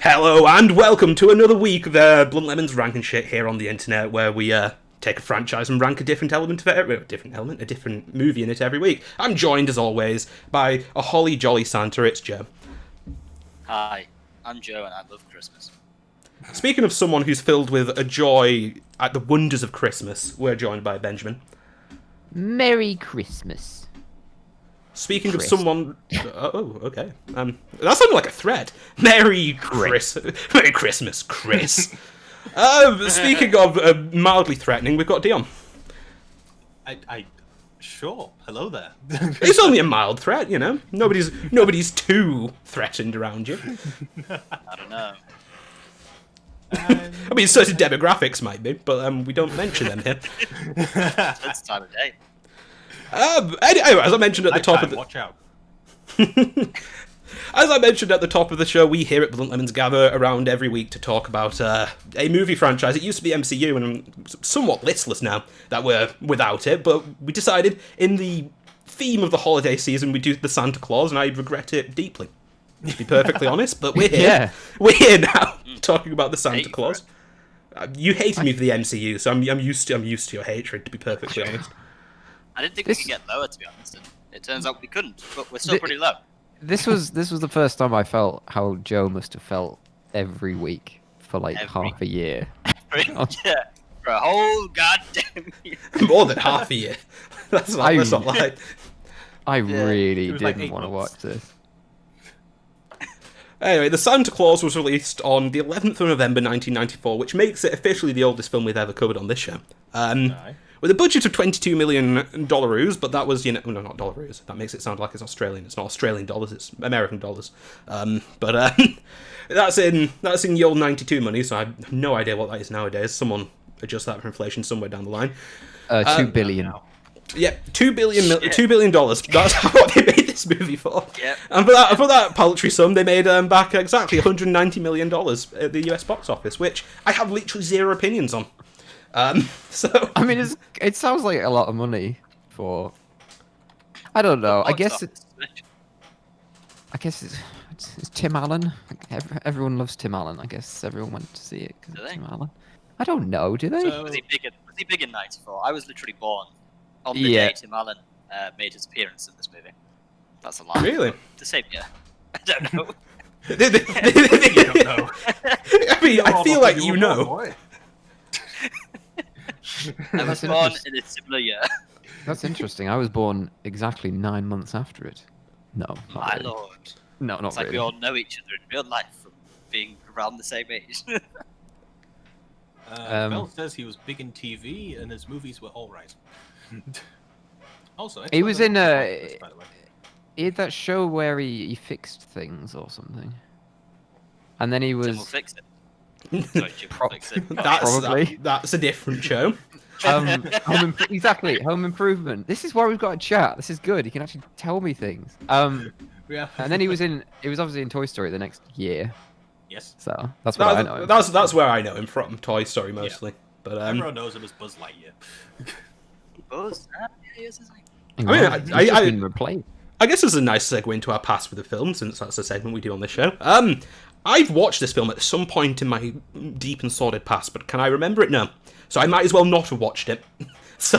Hello and welcome to another week of Blunt Lemon's ranking shit here on the internet, where we take a franchise and rank a different element of it, a different movie in it every week. I'm joined as always by a holly jolly Santa. It's Joe. Hi, I'm Joe and I love Christmas. Speaking of someone who's filled with a joy at the wonders of Christmas, we're joined by Benjamin. Merry Christmas. Speaking of someone... Oh, okay. That sounded like a threat. Merry Christmas, Chris. Speaking of mildly threatening, we've got Dion. Sure. Hello there. It's only a mild threat, you know. Nobody's too threatened around you. I don't know. I mean, certain demographics might be, but we don't mention them here. It's time of day. Anyway, as I mentioned at the top of the... Watch out. As I mentioned at the top of the show, we here at Blunt Lemons gather around every week to talk about a movie franchise. It used to be MCU, and I'm somewhat listless now that we're without it, but we decided in the theme of the holiday season we'd do the Santa Claus, and I regret it deeply, to be perfectly honest, but we're here. Yeah. We're here now, talking about the Santa Claus. You hated me for the MCU, so I'm used to your hatred, to be perfectly honest. I didn't think we could get lower, to be honest, and it turns out we couldn't, but we're still pretty low. This was the first time I felt how Joe must have felt every week for like half a year. Yeah, for a whole goddamn year. More than half a year. That's not lie. I really It was like didn't 8 want to months. watch this. Anyway, The Santa Claus was released on the 11th of November 1994, which makes it officially the oldest film we've ever covered on this show. With a budget of $22 million, but that was, no, not dollaroos. That makes it sound like it's Australian. It's not Australian dollars, it's American dollars. That's in your 92 money, so I have no idea what that is nowadays. Someone adjust that for inflation somewhere down the line. $2 billion. Yeah, $2 billion. That's what they made this movie for. Yep. And for that paltry sum, they made back exactly $190 million at the US box office, which I have literally zero opinions on. So I mean, it sounds like a lot of money for. I don't know. I guess it's Tim Allen. Everyone loves Tim Allen. I guess everyone went to see it because of Tim Allen. I don't know. Do they? So- Was he big in '94? I was literally born on the day Tim Allen made his appearance in this movie. That's a lie. Really? The same year. I don't know. You don't know. I mean, I feel like you know. Boy. I was born in a similar year. That's interesting. I was born exactly 9 months after it. No, not My really. lord. No, not It's like really. we all know each other in real life from being around the same age. Mel says he was big in TV and his movies were alright. Also, He was in by the way. He had that show where he fixed things or something, and then he Jim will was fix it. Sorry, Jim will fix it. Probably. That's a different show. exactly Home Improvement. This is why we've got a chat. This is good. He can actually tell me things. Yeah. And then he was obviously in Toy Story the next year. Yes. So that's what I know. That's where I know him from. Toy Story mostly. But Everyone knows him as Buzz Lightyear. Buzz? He is, isn't he? He's just been replaced. I guess it's a nice segue into our past with the film, since that's a segment we do on this show. I've watched this film at some point in my deep and sordid past, but can I remember it? No. So I might as well not have watched it. So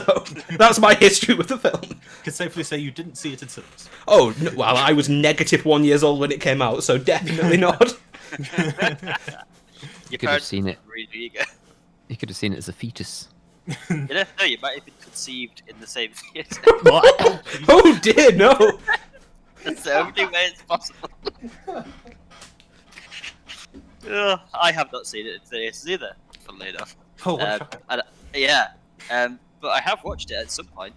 that's my history with the film. You can safely say you didn't see it in cinemas. Oh, no, well, I was negative 1 year old when it came out, so definitely not. Your could have seen it. Really eager. You could have seen it as a fetus. You don't know, you might have been conceived in the same theatre. Oh dear, no. That's the only way it's possible. I have not seen it in theatres either, funnily enough. Oh, what But I have watched it at some point.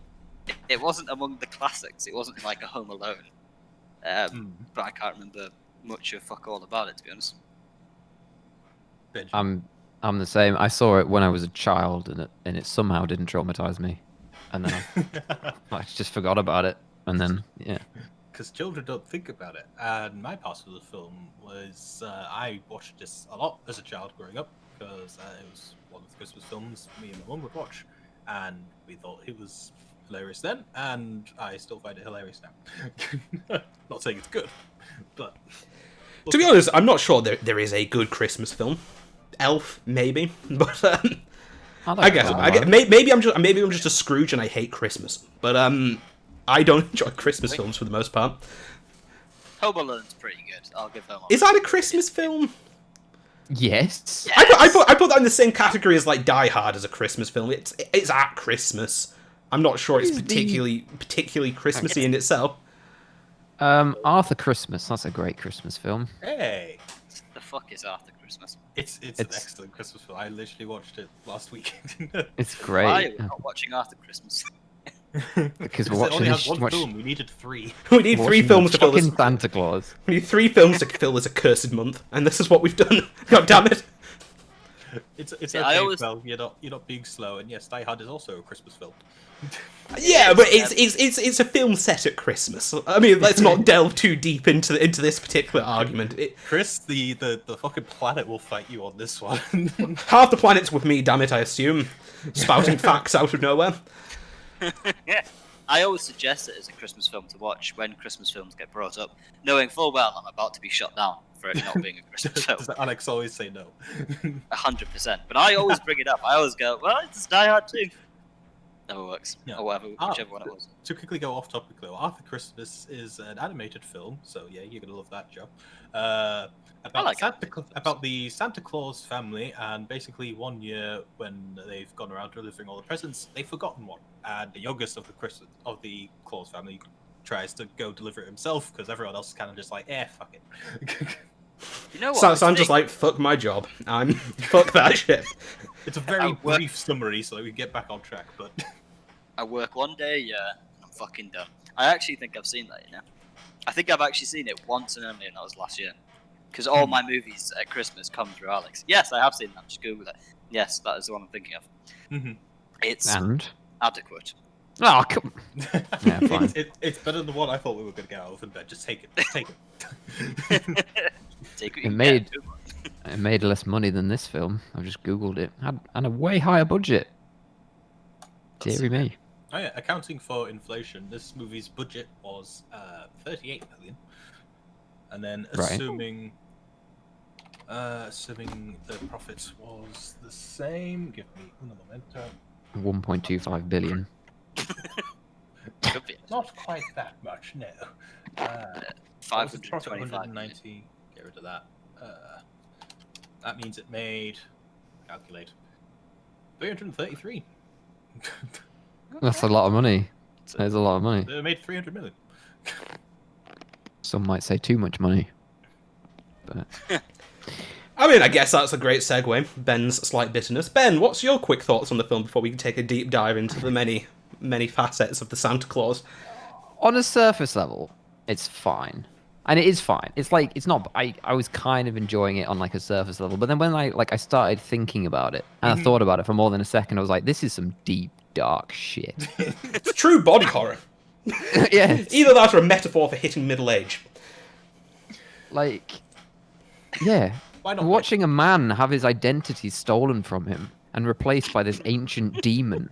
It wasn't among the classics. It wasn't like a Home Alone. But I can't remember much of fuck all about it, to be honest. I'm the same. I saw it when I was a child, and it somehow didn't traumatize me, and then I just forgot about it, and then Because children don't think about it. And my past with the film was I watched this a lot as a child growing up because it was one of the Christmas films me and my mum would watch, and we thought it was hilarious then, and I still find it hilarious now. Not saying it's good, but To be honest, I'm not sure there is a good Christmas film. Elf, maybe, but I guess maybe I'm just a Scrooge and I hate Christmas. But I don't enjoy Christmas films for the most part. Home Alone's pretty good. I'll give Home Alone. Is that a Christmas film? Yes. I put that in the same category as like Die Hard as a Christmas film. It's at Christmas. I'm not sure it's particularly Christmassy in itself. Arthur Christmas. That's a great Christmas film. Hey, The fuck is Arthur Christmas? it's an excellent Christmas film. I literally watched it last week. It's Why great. are we not watching Arthur Christmas? Because we're it watching only this. has one film. We needed 3. We need 3 films to fill this. Santa Claus. We need 3 films to fill this accursed month, and this is what we've done. God damn it! It's Yeah, okay. I always- Well, you're not being slow, and yes, Die Hard is also a Christmas film. Yeah, but it's a film set at Christmas. I mean, let's not delve too deep into this particular argument. Chris, the fucking planet will fight you on this one. Half the planet's with me, damn it, I assume, spouting facts out of nowhere. Yeah. I always suggest it as a Christmas film to watch when Christmas films get brought up, knowing full well I'm about to be shut down for it not being a Christmas film. Does Alex always say no? 100%. But I always bring it up. I always go, well, it's Die Hard too. Never works. Yeah. Or whatever, whichever one it was. To quickly go off topic though, Arthur Christmas is an animated film, so yeah, you're gonna love that, Joe. About the Santa Claus family, and basically one year when they've gone around delivering all the presents, they've forgotten one, and the youngest of the Claus family tries to go deliver it himself because everyone else is kind of just like, fuck it. You know what? So I'm just like, fuck my job. Fuck that shit. It's a very brief summary, so that we can get back on track. But I work one day, yeah, and I'm fucking done. I actually think I've seen that, you know? I think I've actually seen it once and only, and that was last year. Because all my movies at Christmas come through Alex. Yes, I have seen that. Just Google it. Yes, that is the one I'm thinking of. Mhm. It's And adequate. oh, come. Yeah, fine. it's better than the one I thought we were going to get out of in bed. Just take it. Take it. Take what It you made- can. It made less money than this film. I've just googled it. And a way higher budget. Deary me. Oh yeah, accounting for inflation, this movie's budget was 38 million, and then Right. assuming the profits was the same. Give me un momento. 1.25 billion. Could be. Not quite that much, no. 525. 190. Get rid of that. That means it made. Calculate. 333. That's a lot of money. There's a lot of money. They made 300 million. Some might say too much money. But I mean, I guess that's a great segue. Ben's slight bitterness. Ben, what's your quick thoughts on the film before we can take a deep dive into the many facets of the Santa Claus? on a surface level, it's fine. And it is fine. It's like, it's not, I was kind of enjoying it on like a surface level. But then when I started thinking about it, and I thought about it for more than a second, I was like, this is some deep, dark shit. It's true body horror. Yeah. Either that or a metaphor for hitting middle age. Like, yeah. Why not? Watching a man have his identity stolen from him and replaced by this ancient demon.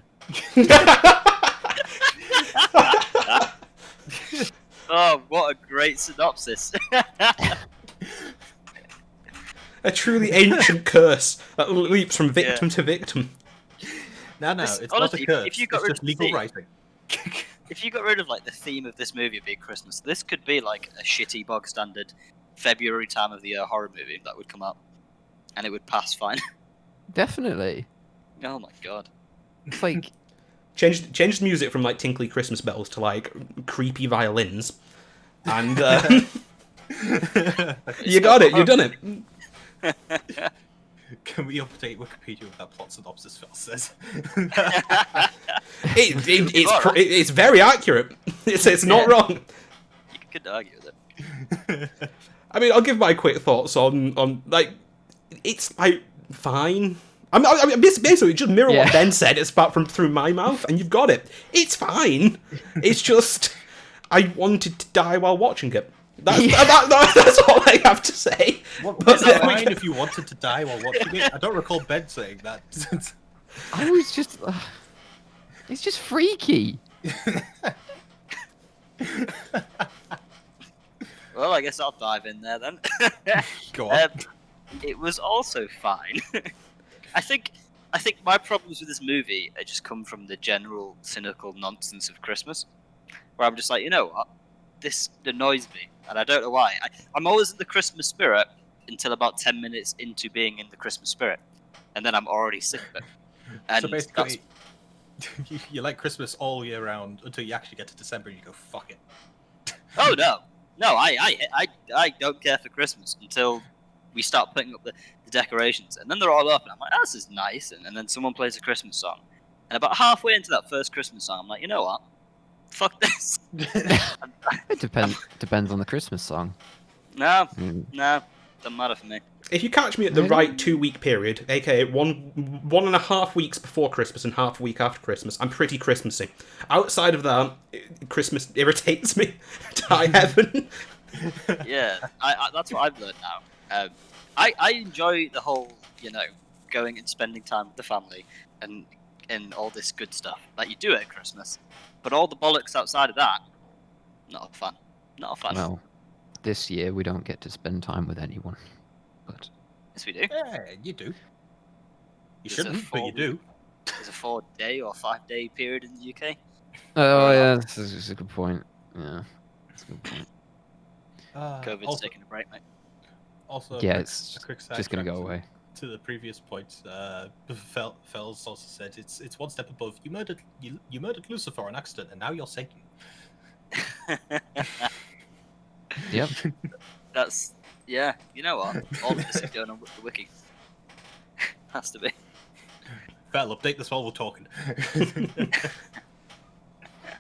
Oh, what a great synopsis. A truly ancient curse that leaps from victim to victim. No, This- it's honestly, not a curse. if you got It's rid just of legal the- writing. If you got rid of like the theme of this movie being Christmas, this could be like a shitty bog standard February time of the year horror movie that would come out, and it would pass fine. Definitely. Oh my god. It's like, Changed the music from like tinkly Christmas bells to like creepy violins, and you got it. You've done it. Can we update Wikipedia with that plot synopsis Phil says? It's very accurate. It's not wrong. You could argue with it. I mean, I'll give my quick thoughts on like it's like fine. I mean, basically just mirror what Ben said. It's about from through my mouth, and you've got it. It's fine. It's just I wanted to die while watching it. That's all I have to say. Is that fine if you wanted to die while watching it? I don't recall Ben saying that. I was just, it's just freaky. Well, I guess I'll dive in there then. Go on. It was also fine. I think my problems with this movie just come from the general cynical nonsense of Christmas, where I'm just like, you know what, this annoys me, and I don't know why. I'm always in the Christmas spirit until about 10 minutes into being in the Christmas spirit, and then I'm already sick of it. And So basically, you like Christmas all year round until you actually get to December and you go, fuck it. oh no, I don't care for Christmas until we start putting up the decorations, and then they're all up, and I'm like, oh, this is nice, and then someone plays a Christmas song, and about halfway into that first Christmas song, I'm like, you know what, fuck this. It depends on the Christmas song. No, doesn't matter for me. If you catch me at the right 2-week period, aka one and a half weeks before Christmas and half a week after Christmas, I'm pretty Christmassy. Outside of that, Christmas irritates me to high heaven. Yeah, I that's what I've learned now. I enjoy the whole, going and spending time with the family and all this good stuff that you do at Christmas, but all the bollocks outside of that, not fun. Well, this year we don't get to spend time with anyone, but Yes, we do. Yeah, you do. You There's a shouldn't, but you do. There's a 4-day or 5-day period in the UK. oh yeah, this is a good point. Yeah, that's a good point. COVID's Also, taking a break, mate. Yeah, a it's quick just gonna sidetrack go away. To the previous point, Fells also said it's one step above. You murdered Lucifer on accident, and now you're Satan. Yep. That's yeah. You know what? All of this is going on with the wiki. Has to be. Fel, update this while we're talking.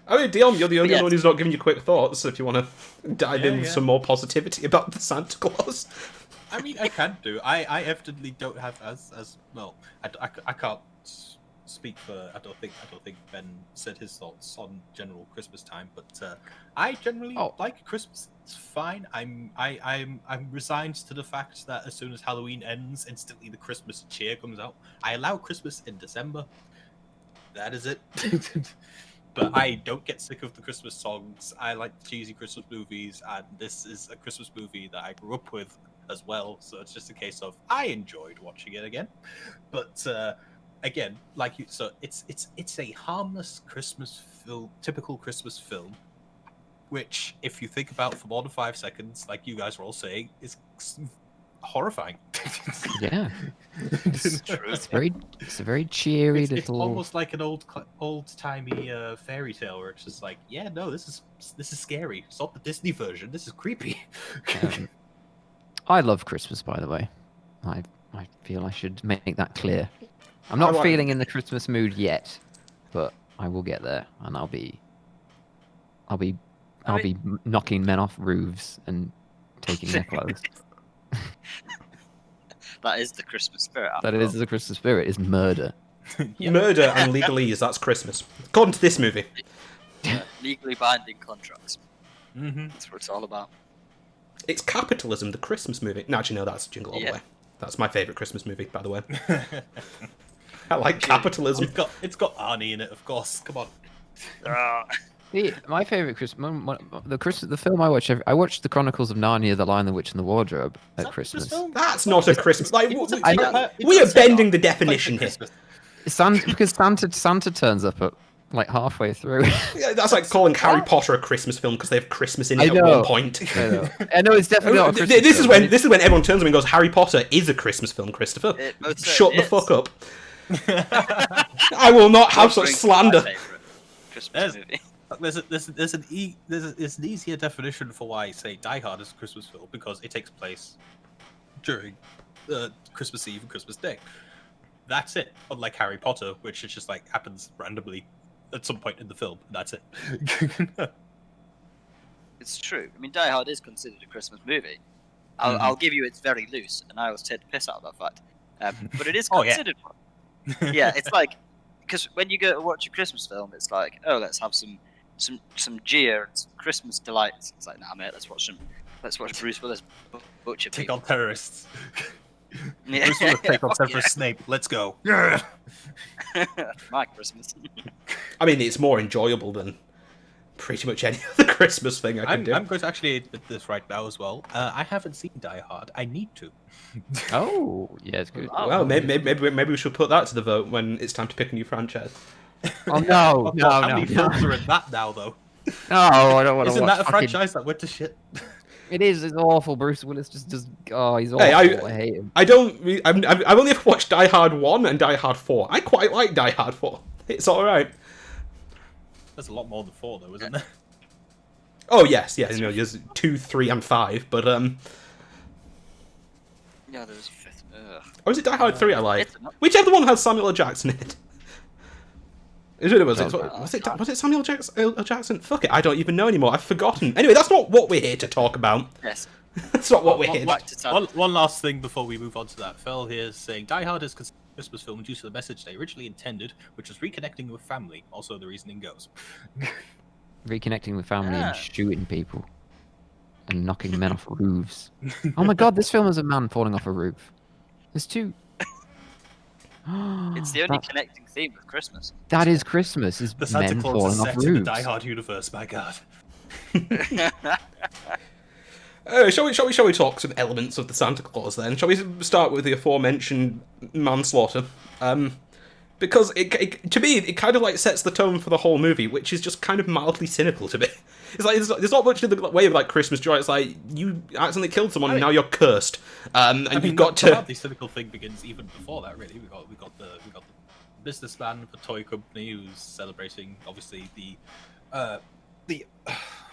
I mean, Dion, you're the only Yes. one who's not giving you quick thoughts, if you want to dive in with Yeah. some more positivity about the Santa Claus. I mean, I can do. I evidently don't have as well. I can't speak for. I don't think Ben said his thoughts on general Christmas time, but I generally like Christmas. It's fine. I'm resigned to the fact that as soon as Halloween ends, instantly the Christmas cheer comes out. I allow Christmas in December. That is it. But I don't get sick of the Christmas songs. I like cheesy Christmas movies, and this is a Christmas movie that I grew up with as well. So it's just a case of I enjoyed watching it again. But again, it's a harmless Christmas film, typical Christmas film, which, if you think about for more than 5 seconds, like you guys were all saying, is horrifying. Yeah. It's true. It's a very cheery It's little. almost like an old-timey fairy tale where it's just like, yeah, no, this is scary. It's not the Disney version. This is creepy. I love Christmas, by the way. I feel I should make that clear. I'm I not like- feeling in the Christmas mood yet, but I will get there, and I'll be knocking men off roofs and taking their clothes. That is the Christmas spirit. That is the Christmas spirit, is murder. Murder and legalese, that's Christmas. According to this movie. Legally binding contracts. Mm-hmm. That's what it's all about. It's capitalism, the Christmas movie. No, actually, no, that's Jingle All the Yeah. Way. That's my favourite Christmas movie, by the way. I like capitalism. It's got Arnie in it, of course. Come on. My favorite the film I watched The Chronicles of Narnia: The Lion, the Witch, and the Wardrobe at Christmas. That's not a Christmas. Like, I know. we are bending the definition here. Because Santa turns up at like halfway through. Yeah, that's like calling Harry Potter a Christmas film because they have Christmas in it I at know. one point. I know it's definitely not a Christmas This is film. when everyone turns to me and goes, "Harry Potter is a Christmas film, Christopher. It most Shut the certainly fuck is. up." I will not have such Brings slander. my favourite Christmas movie. There's an easier definition for why, say, Die Hard is a Christmas film, because it takes place during Christmas Eve and Christmas Day. That's it. Unlike Harry Potter, which is just like happens randomly at some point in the film. And that's it. It's true. I mean, Die Hard is considered a Christmas movie. I'll give you it's very loose, and I always take the piss out of that fact. But it is Oh, yeah. considered one. Yeah, it's like, because when you go to watch a Christmas film, it's like, oh, let's have some jeer and some Christmas delights. It's like, nah, mate, let's watch Bruce Willis butcher Take people. on terrorists. Yeah. Bruce Willis take on Fuck Severus Snape. Let's go. Yeah. My Christmas. I mean, it's more enjoyable than pretty much any other Christmas thing I could I'm do. going to actually admit this right now as well. I haven't seen Die Hard. I need to. Oh, yeah, it's good. Oh, Well, maybe we should put that to the vote when it's time to pick a new franchise. Oh no, no, How no, many no. films are in that now, though? No, I don't want to Isn't watch that a fucking- franchise that went to shit? It is. It's awful. Bruce Willis just. Oh, he's awful. Hey, I hate him. I don't. I've only ever watched Die Hard 1 and Die Hard 4. I quite like Die Hard 4. It's alright. There's a lot more than 4, though, isn't there? Oh, yes, you know, there's 2, 3, and 5, but, Yeah, there's a fifth. or is it Die Hard 3 I like? It's not- Whichever one has Samuel L. Jackson in it. Is it? Was Oh, it Samuel L. Jackson? Fuck it, I don't even know anymore. I've forgotten. Anyway, that's not what we're here to talk about. Yes. That's not what we're here. Back to Sam. One last thing before we move on to that. Phil here is saying Die Hard is considered a Christmas film due to the message they originally intended, which was reconnecting with family. Also, the reasoning goes. Reconnecting with family Yeah. and shooting people and knocking men off roofs. Oh my god, this film is a man falling off a roof. There's two. It's the only connecting theme with Christmas. That is Christmas. Is The Santa men Claus falling is off set in the roofs. Die Hard universe. My God. Shall we talk some elements of the Santa Claus then? Shall we start with the aforementioned manslaughter? Because to me, it kind of like sets the tone for the whole movie, which is just kind of mildly cynical to me. It's like there's not much in the way of like Christmas joy. It's like you accidentally killed someone and now you're cursed, and you've got to. The cynical thing begins even before that. Really, we got the businessman of a toy company who's celebrating obviously the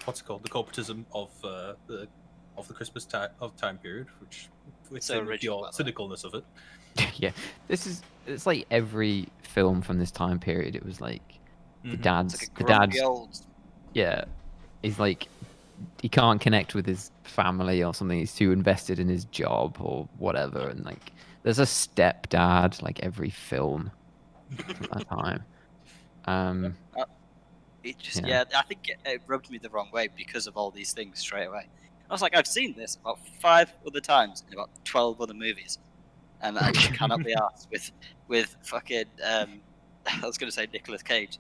what's it called, the corporatism of the Christmas time period, which with So the original, by the way. cynicalness of it. Yeah, it's like every film from this time period. It was like the Mhm. dad's It's like a the grumpy dad's old. yeah. He's like he can't connect with his family or something. He's too invested in his job or whatever. And like there's a stepdad like every film at that time. It just, Yeah. I think it rubbed me the wrong way because of all these things straight away. I was like, I've seen this about 5 other times in about 12 other movies, and I just cannot be asked with fucking. I was going to say Nicolas Cage.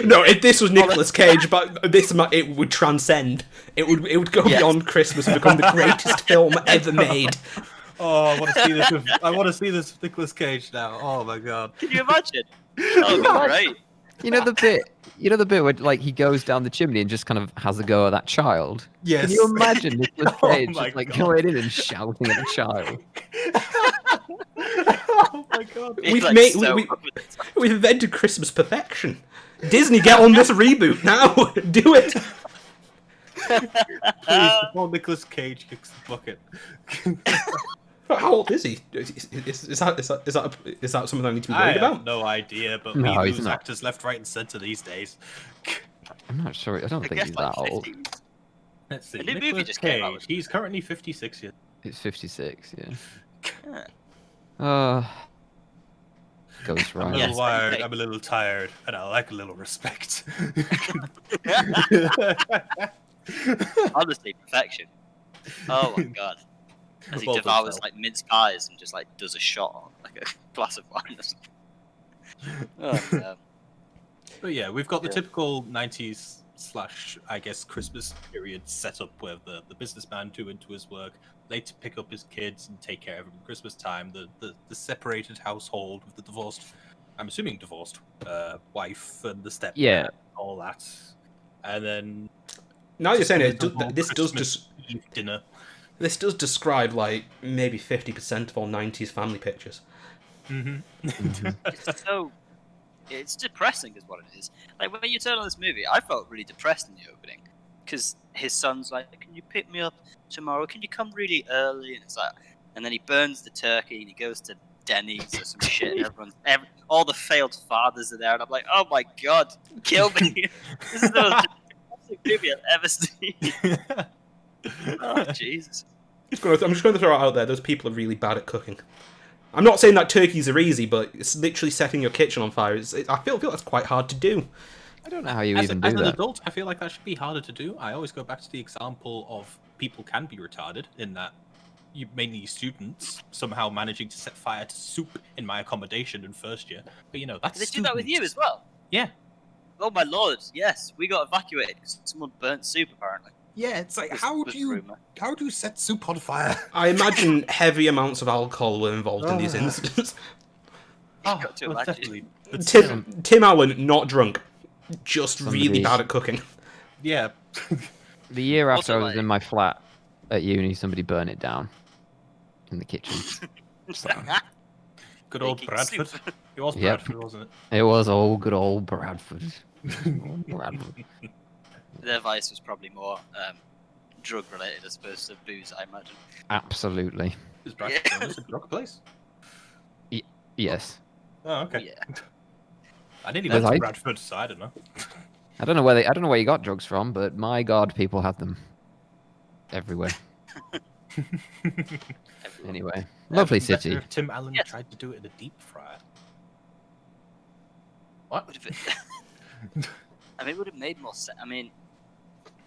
No, if this was Nicolas Cage, but it would transcend. It would go Yes. beyond Christmas and become the greatest film ever made. Oh, I want to see this. I want to see this with Nicolas Cage now. Oh my God. Can you imagine? That would be great. You know the bit where like he goes down the chimney and just kind of has a go at that child. Yes. Can you imagine Nicolas Oh Cage my just like God. going in and shouting at a child? Oh my God. It's We've like made- so we- over the top. We've invented Christmas perfection. Disney, get on this reboot now. Do it. Please, before Nicolas Cage kicks the bucket. How old is he? Is that something I need to be I worried have about? no idea, but No, we he's lose not. actors left, right, and centre these days. I'm not sure. I don't I think guess he's like that old. 50s. Let's see. A new movie Nicolas just came out. Cage, he's currently 56 years. It's 56. Yeah. Yeah. Ghost I'm a Rider. Yes, little wired, okay. I'm a little tired, and I like a little respect. Honestly, perfection. Oh my god. As he Well done, devours Phil. like mince pies and just like does a shot on like a glass of wine. Oh, no. But yeah, we've got the Yeah. typical 90s / I guess Christmas period setup where the businessman too into his work, late to pick up his kids and take care of them at Christmas time, the separated household with the divorced, I'm assuming divorced, wife and the step Yeah. all that. And then Now you're saying it. the whole This does Christmas just Eve dinner. this does describe like maybe 50% of all 90s family pictures. Mhm. It's so. It's depressing, is what it is. Like when you turn on this movie, I felt really depressed in the opening because his son's like, "Can you pick me up tomorrow? Can you come really early?" And it's like, and then he burns the turkey and he goes to Denny's or some shit. And all the failed fathers are there, and I'm like, "Oh my god, kill me!" This is the most depressing movie I've ever seen. Oh Jesus! I'm just going to throw it out there. Those people are really bad at cooking. I'm not saying that turkeys are easy, but it's literally setting your kitchen on fire. I feel that's quite hard to do. I don't know how you As even an do that. adult, I feel like that should be harder to do. I always go back to the example of people can be retarded in that you mainly students somehow managing to set fire to soup in my accommodation in first year. But you know, that's They do that with you as well. Yeah. Oh my lord! Yes, we got evacuated because someone burnt soup. Apparently. Yeah, it's like Was- how was do you rumour. set soup on fire? I imagine heavy amounts of alcohol were involved in these Oh. incidents. You've got to well, imagine. definitely. But Tim Allen, not drunk, just really Somebody- bad at cooking. yeah, The year after Also, I was like- in my flat at uni, somebody burned it down in the kitchen. good old Making Bradford. soup. It was Yep. Bradford, wasn't it? It was old, good old Bradford. Old Bradford. Their vice was probably more drug related as opposed to booze, I imagine. Absolutely. Is Bradford Yeah. known as a drug place? Yes. Oh, okay. Yeah. I nearly There's went to like- Bradford, so I don't know. I don't know where you got drugs from, but my God, people have them everywhere. Anyway, lovely Better city. if Tim Allen Yes. tried to do it in a deep fryer. What? Would have I mean, it would have made more sense. I mean,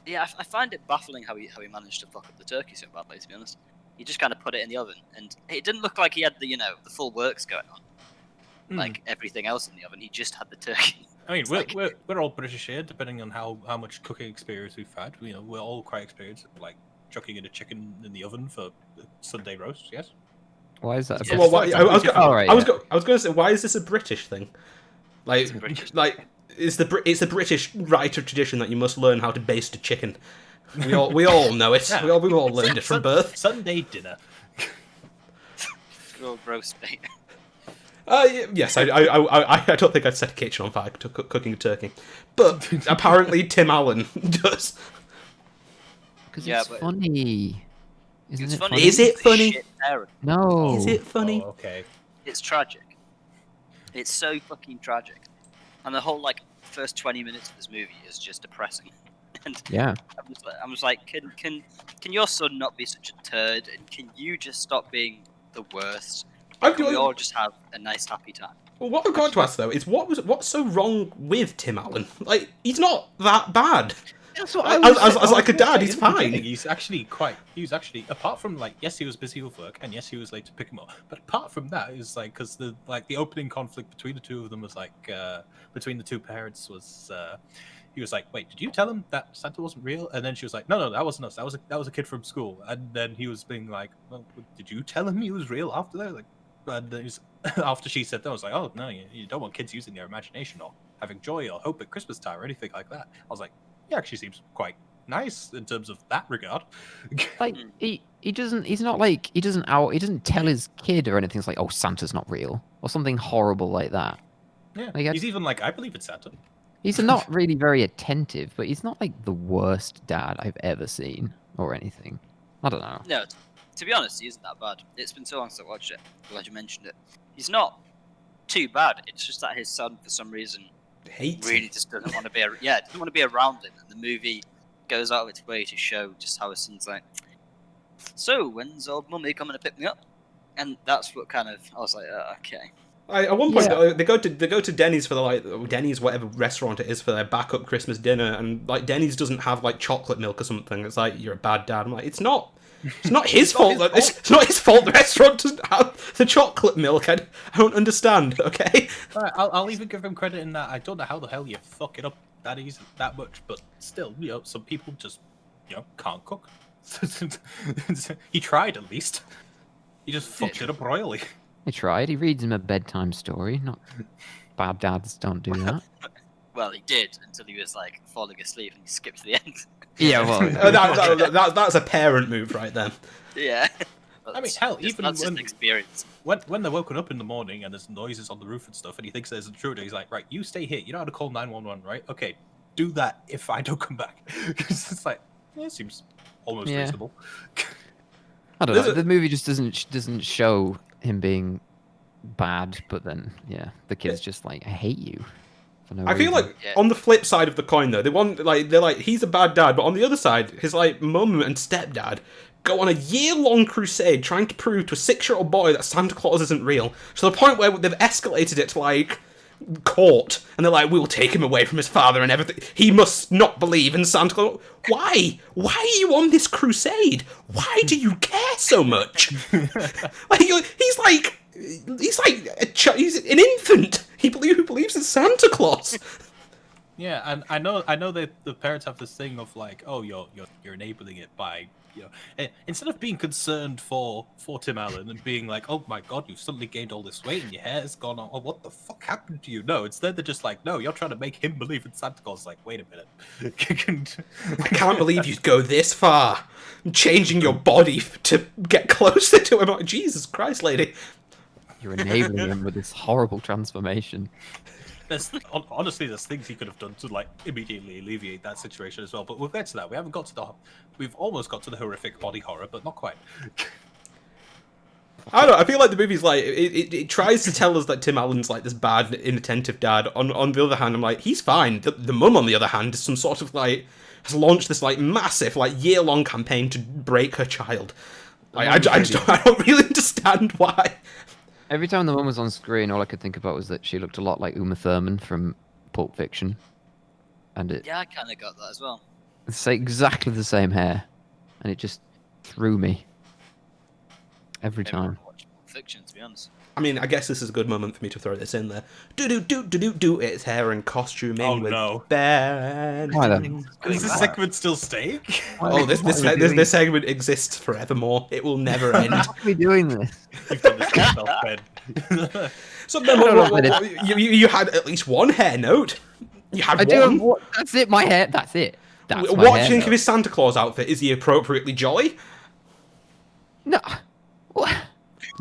yeah, I find it baffling how he managed to fuck up the turkey so badly. To be honest, he just kind of put it in the oven, and it didn't look like he had the the full works going on, like everything else in the oven. He just had the turkey. I mean, It's we're, like- we're all British here, depending on how much cooking experience we've had. You know, we're all quite experienced, like chucking in a chicken in the oven for the Sunday roast. Yes. Why is that? Yeah, Well, why, I was Oh, right, I was yeah. going to say, why is this a British thing? It's Like, British. like it's a British right of tradition that you must learn how to baste a chicken. We all know it. Yeah. We've all learned it from birth. Sunday dinner. Good old roast bait. Yes, I don't think I'd set a kitchen on fire to cooking a turkey, but apparently Tim Allen does. Because Yeah, it's but- funny. Isn't It's it funny. funny? Is it It's a funny? shit parent. No. Is it funny? Oh, okay. It's tragic. It's so fucking tragic, and the whole first 20 minutes of this movie is just depressing. And Yeah. I'm just like, can your son not be such a turd, and can you just stop being the worst? Can we all just have a nice, happy time? Well, what I've got to ask though is what's so wrong with Tim Allen? Like, he's not that bad. That's what As like a dad, he's In the beginning, fine. He was actually apart from yes, he was busy with work, and yes, he was late to pick him up. But apart from that, it was because the opening conflict between the two of them was between the two parents was. He was like, "Wait, did you tell him that Santa wasn't real?" And then she was like, "No, that wasn't us. That was a kid from school." And then he was being like, "Well, did you tell him he was real after that?" Like, and then after she said that, I was like, "Oh no, you don't want kids using their imagination or having joy or hope at Christmas time or anything like that." I was like, "He actually seems quite nice in terms of that regard." Like he doesn't he doesn't tell his kid or anything. It's like, oh, Santa's not real or something horrible like that. Yeah, Like, he's even like, "I believe it's Santa." He's not really very attentive, but he's not like the worst dad I've ever seen or anything. I don't know. No, to be honest, he isn't that bad. It's been so long since I watched it. Glad you mentioned it. He's not too bad. It's just that his son, for some reason, Hates really him. just doesn't want to be. Doesn't want to be around him. And the movie goes out of its way to show just how his son's like. So when's old mummy coming to pick me up? And that's what kind of I was like, okay. At one point, Yeah. they go to Denny's for Denny's whatever restaurant it is for their backup Christmas dinner, and Denny's doesn't have chocolate milk or something. It's like, you're a bad dad. I'm like, it's not his fault. It's not his fault. The restaurant doesn't have the chocolate milk. I don't understand. Okay. Right, I'll even give him credit in that. I don't know how the hell you fuck it up that easy, that much, but still, some people just, can't cook. He tried at least. He just fucked it up royally. He tried. He reads him a bedtime story. Not bad dads don't do that. Well, he did until he was falling asleep and he skipped to the end. Yeah, well, That's a parent move right there. Yeah. I mean, hell, That's even just when- an experience. When they're woken up in the morning and there's noises on the roof and stuff, and he thinks there's an intruder, he's like, "Right, you stay here. You know how to call 911, right? Okay, do that if I don't come back." It's like, it seems almost Yeah. reasonable. I don't There's know. a- The movie just doesn't show him being bad, but then the kid's just like, I hate you. For no I feel reason. like Yeah. on the flip side of the coin though, they're like he's a bad dad, but on the other side, his mum and stepdad go on a year-long crusade trying to prove to a 6-year-old boy that Santa Claus isn't real, to the point where they've escalated it to court, and they're like, we'll take him away from his father and everything. He must not believe in Santa Claus. Why? Why are you on this crusade? Why do you care so much? He's an infant. Who believes in Santa Claus. Yeah, and I know that the parents have this thing of like, oh, you're enabling it by, instead of being concerned for Tim Allen and being like, oh my god, you've suddenly gained all this weight and your hair's gone on. Oh, what the fuck happened to you? No, instead they're just like, no, you're trying to make him believe in Santa Claus. Like, wait a minute. I can't believe you'd go this far, changing your body to get closer to him. Like, Jesus Christ, lady. You're enabling him with this horrible transformation. Honestly, there's things he could have done to like immediately alleviate that situation as well. But we'll get to that. We've almost got to the horrific body horror, but not quite. I don't know. I feel like the movie's like it tries to tell us that Tim Allen's like this bad, inattentive dad. On the other hand, I'm like, he's fine. The mum, on the other hand, is some sort of like has launched this like massive like year-long campaign to break her child. Like, I don't really understand why. Every time the mum was on screen, all I could think about was that she looked a lot like Uma Thurman from Pulp Fiction. And Yeah, I kind of got that as well. it's exactly the same hair. And it just threw me. Every Maybe time. I'll watch Pulp Fiction, to be honest. I mean, I guess this is a good moment for me to throw this in there. Do. It's hair and costuming Oh, with no. Ben. Why then? Is Going this back. segment still staying? Oh, this segment exists forevermore. It will never end. Why are we doing this? You've done this to yourself, Ben. So then, you had at least one hair note. You had I do one. have what? That's it, my hair. That's it. That's my What do hair, you think though. of his Santa Claus outfit? Is he appropriately jolly? No. What?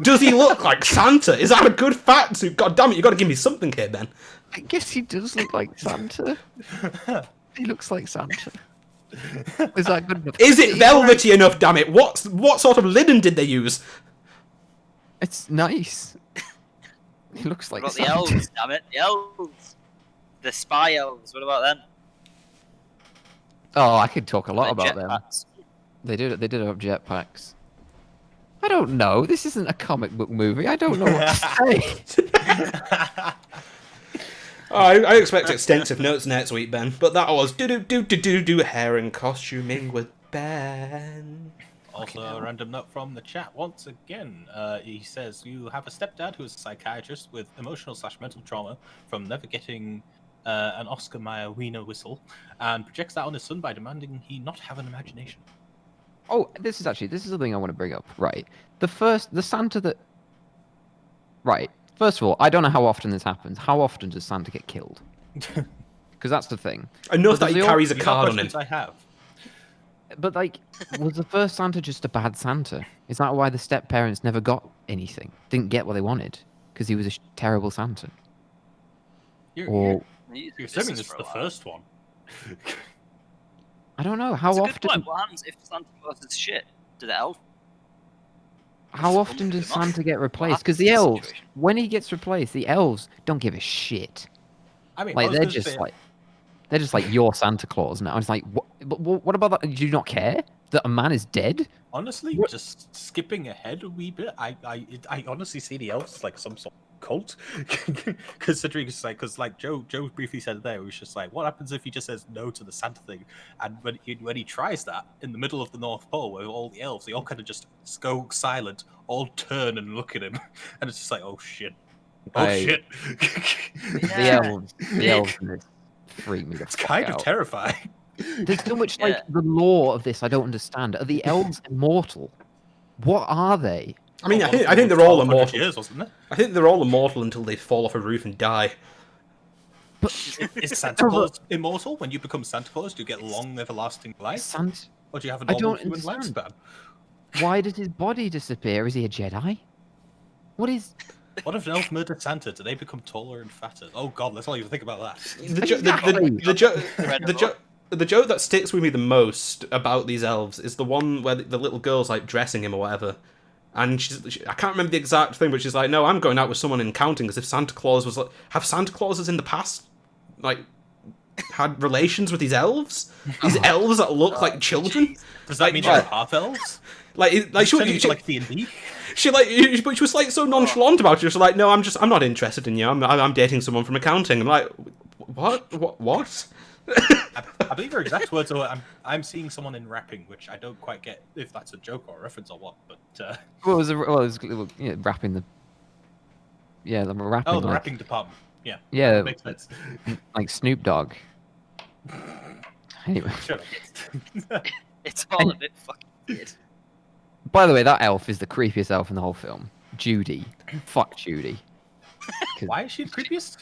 Does he look like Santa? Is that a good fact? So, God damn it, you got to give me something here, Ben. I guess he does look like Santa. He looks like Santa. Is that good enough? Is it velvety enough? Damn it! What sort of linen did they use? It's nice. He looks like What about Santa. the elves, damn it? The elves! The spy elves, what about them? Oh, I could talk a lot The about them. jetpacks. They did have jetpacks. I don't know. This isn't a comic book movie. I don't know what to say. Oh, I expect extensive notes next week, Ben. But that was do hair and costuming with Ben. Also, a random note from the chat once again. He says, you have a stepdad who is a psychiatrist with emotional/mental trauma from never getting an Oscar Mayer Wiener whistle and projects that on his son by demanding he not have an imagination. Oh, this is something I want to bring up. Right. The Santa that... Right. First of all, I don't know how often this happens. How often does Santa get killed? Because that's the thing. Enough But that he does carries a These are card on him. questions I have. But, like, was the first Santa just a bad Santa? Is that why the step-parents never got anything? Didn't get what they wanted? Because he was a terrible Santa? Or... He's You're in assuming business this is for a the while. first one. I don't know. How It's a good often... point. What happens if Santa Claus is shit? Do the elves? How often does Them off. Santa get replaced? happens Because in the this elves, situation? when he gets replaced, the elves don't give a shit. I mean, I Like was they're gonna just say- like, they're just like you're Santa Claus now. It's like, what about that? Do you not care that a man is dead? Honestly, What- just skipping ahead a wee bit, I honestly see the elves as like some sort of cult, considering it's like, because like Joe briefly said there, it was just like, what happens if he just says no to the Santa thing, and when he tries that in the middle of the North Pole with all the elves, they all kind of just go silent, all turn and look at him, and it's just like, oh shit, The Yeah. elves in this freak me the it's fuck kind of out. terrifying. There's so much like Yeah. the lore of this I don't understand. Are the elves immortal? What are they? I mean, Oh, I think they're all 1200 immortal. years, wasn't it? I think they're all immortal until they fall off a roof and die. Is Santa Claus immortal? When you become Santa Claus, do you get long, everlasting life, Santa, or do you have a I normal don't human understand. lifespan? why did his body disappear? Is he a Jedi? What is? What if an elf murdered Santa? Do they become taller and fatter? Oh god, let's not even think about that. The joke that sticks with me the most about these elves is the one where the little girl's like dressing him or whatever, and I can't remember the exact thing, but she's like, "No, I'm going out with someone in counting." As if Santa Claus was like, have Santa Clauses in the past like had relations with these elves? These elves that look like children. Does that Like, mean yeah. they're half elves? Like she Like D&D? but she was like so nonchalant about it. She was like, "No, I'm not interested in you. I'm dating someone from accounting." I'm like, what? I believe her exact words are, I'm seeing someone in rapping, which I don't quite get if that's a joke or a reference or what, but... Well, it was rapping the. Yeah, the rapping. Oh, the like, rapping department. Yeah. Yeah, Makes sense. like Snoop Dogg. Anyway, Shut up. It's all a bit fucking weird. by the way, that elf is the creepiest elf in the whole film. Judy. Fuck Judy. Why is she the creepiest?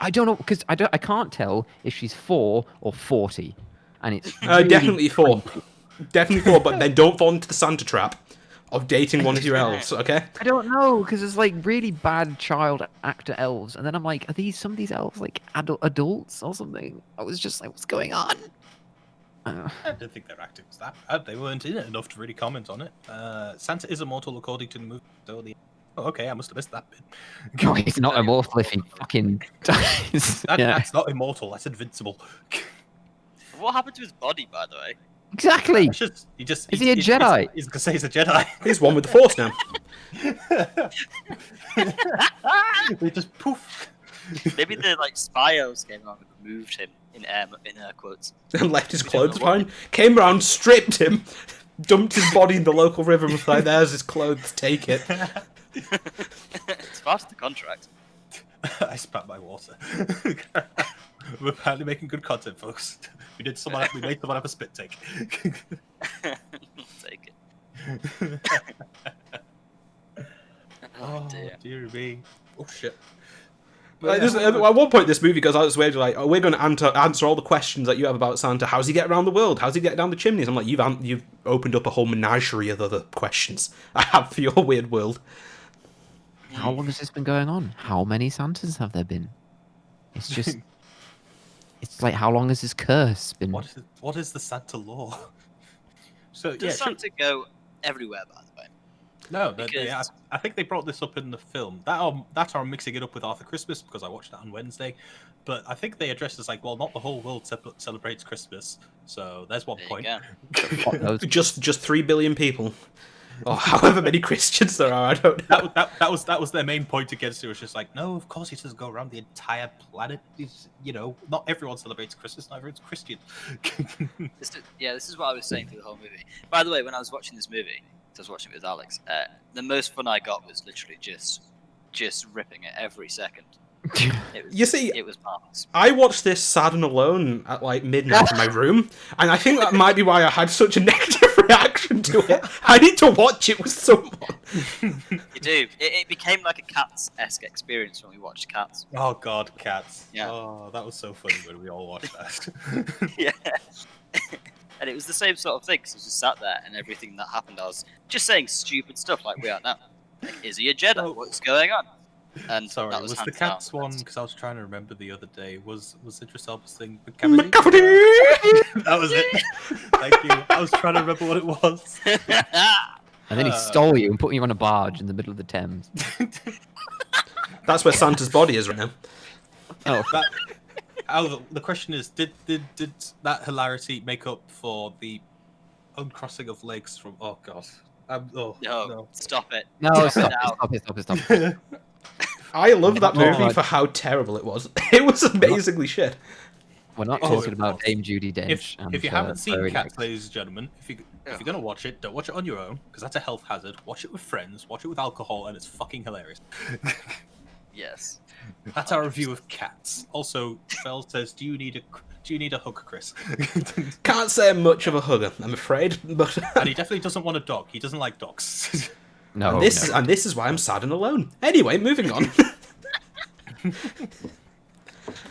I don't know, because I can't tell if she's 4 or 40. And it's really Definitely 4. creepy. Definitely 4, but then don't fall into the Santa trap of dating one of your elves, okay? I don't know, because there's like really bad child actor elves, and then I'm like, are some of these elves like adults or something? I was just like, what's going on? I didn't think their acting was that bad. They weren't in it enough to really comment on it. Santa is immortal according to the movie. So oh, okay, I must have missed that bit. No, he's not immortal if he fucking dies. That's not immortal. That's invincible. What happened to his body, by the way? Exactly. Is he a Jedi? He's gonna say he's a Jedi. He's one with the Force now. They just poof. Maybe the like Spios came along and removed him in air quotes. And left his We don't clothes know what- behind. Came round, stripped him, dumped his body in the local river and was like, there's his clothes, take it. It's part of the contract. I spat my water. We're apparently making good content, folks. We made someone have a spit take. Take it. Oh dear. Me. Oh shit. Like, at one point, this movie goes out this way, like, oh, we're going to answer all the questions that you have about Santa. How's he get around the world? How's he get down the chimneys? I'm like, you've opened up a whole menagerie of other questions I have for your weird world. How long has this been going on? How many Santas have there been? It's just... It's like, how long has this curse been? What is the Santa law? So Does Santa go everywhere, by the way? No, Because- I think they brought this up in the film. That or I'm mixing it up with Arthur Christmas because I watched that on Wednesday. But I think they addressed this like, well, not the whole world celebrates Christmas. So there's one There point. you go. Fuck those. Just 3 billion people. Or however many Christians there are, I don't know. That was their main point against it. It was just like, no, of course he doesn't go around the entire planet. He's, not everyone celebrates Christmas. Not everyone's Christian. This is what I was saying through the whole movie. By the way, when I was watching this movie, I was watching it with Alex. The most fun I got was literally just ripping it every second. It was, You see, it was marvelous. I watched this sad and alone at like midnight in my room, and I think that might be why I had such a negative reaction to it. I need to watch it with someone. You do. It became like a Cats-esque experience when we watched Cats. Oh God, cats. Yeah. Oh, that was so funny when we all watched that. Yeah. And it was the same sort of thing, because I was just sat there, and everything that happened, I was just saying stupid stuff like we are now. Like, is he a Jedi? Oh. What's going on? And Sorry, that was the hands cats down. one? Because I was trying to remember the other day. Was Idris Elba's thing McCavity? McCavity! That was it. Thank you. I was trying to remember what it was. And then he stole you and put you on a barge in the middle of the Thames. That's where Santa's body is right now. Oh, The question is, did that hilarity make up for the uncrossing of legs from? Oh God. No, stop it. no, Stop stop it it, now. stop it. I love that Oh, movie God. for how terrible it was. It was amazingly shit. We're not Oh, talking it about was. Dame Judi Dench. If you and, haven't seen Fairy Cats, Legs. ladies and gentlemen, if you're gonna watch it, don't watch it on your own because that's a health hazard. Watch it with friends. Watch it with alcohol, and it's fucking hilarious. Yes. That's our review of Cats. Also, Fel says, "Do you need a hug, Chris?" Can't say I'm much of a hugger, I'm afraid. But And he definitely doesn't want a dog. He doesn't like dogs. No, and this is why I'm sad and alone. Anyway, moving on.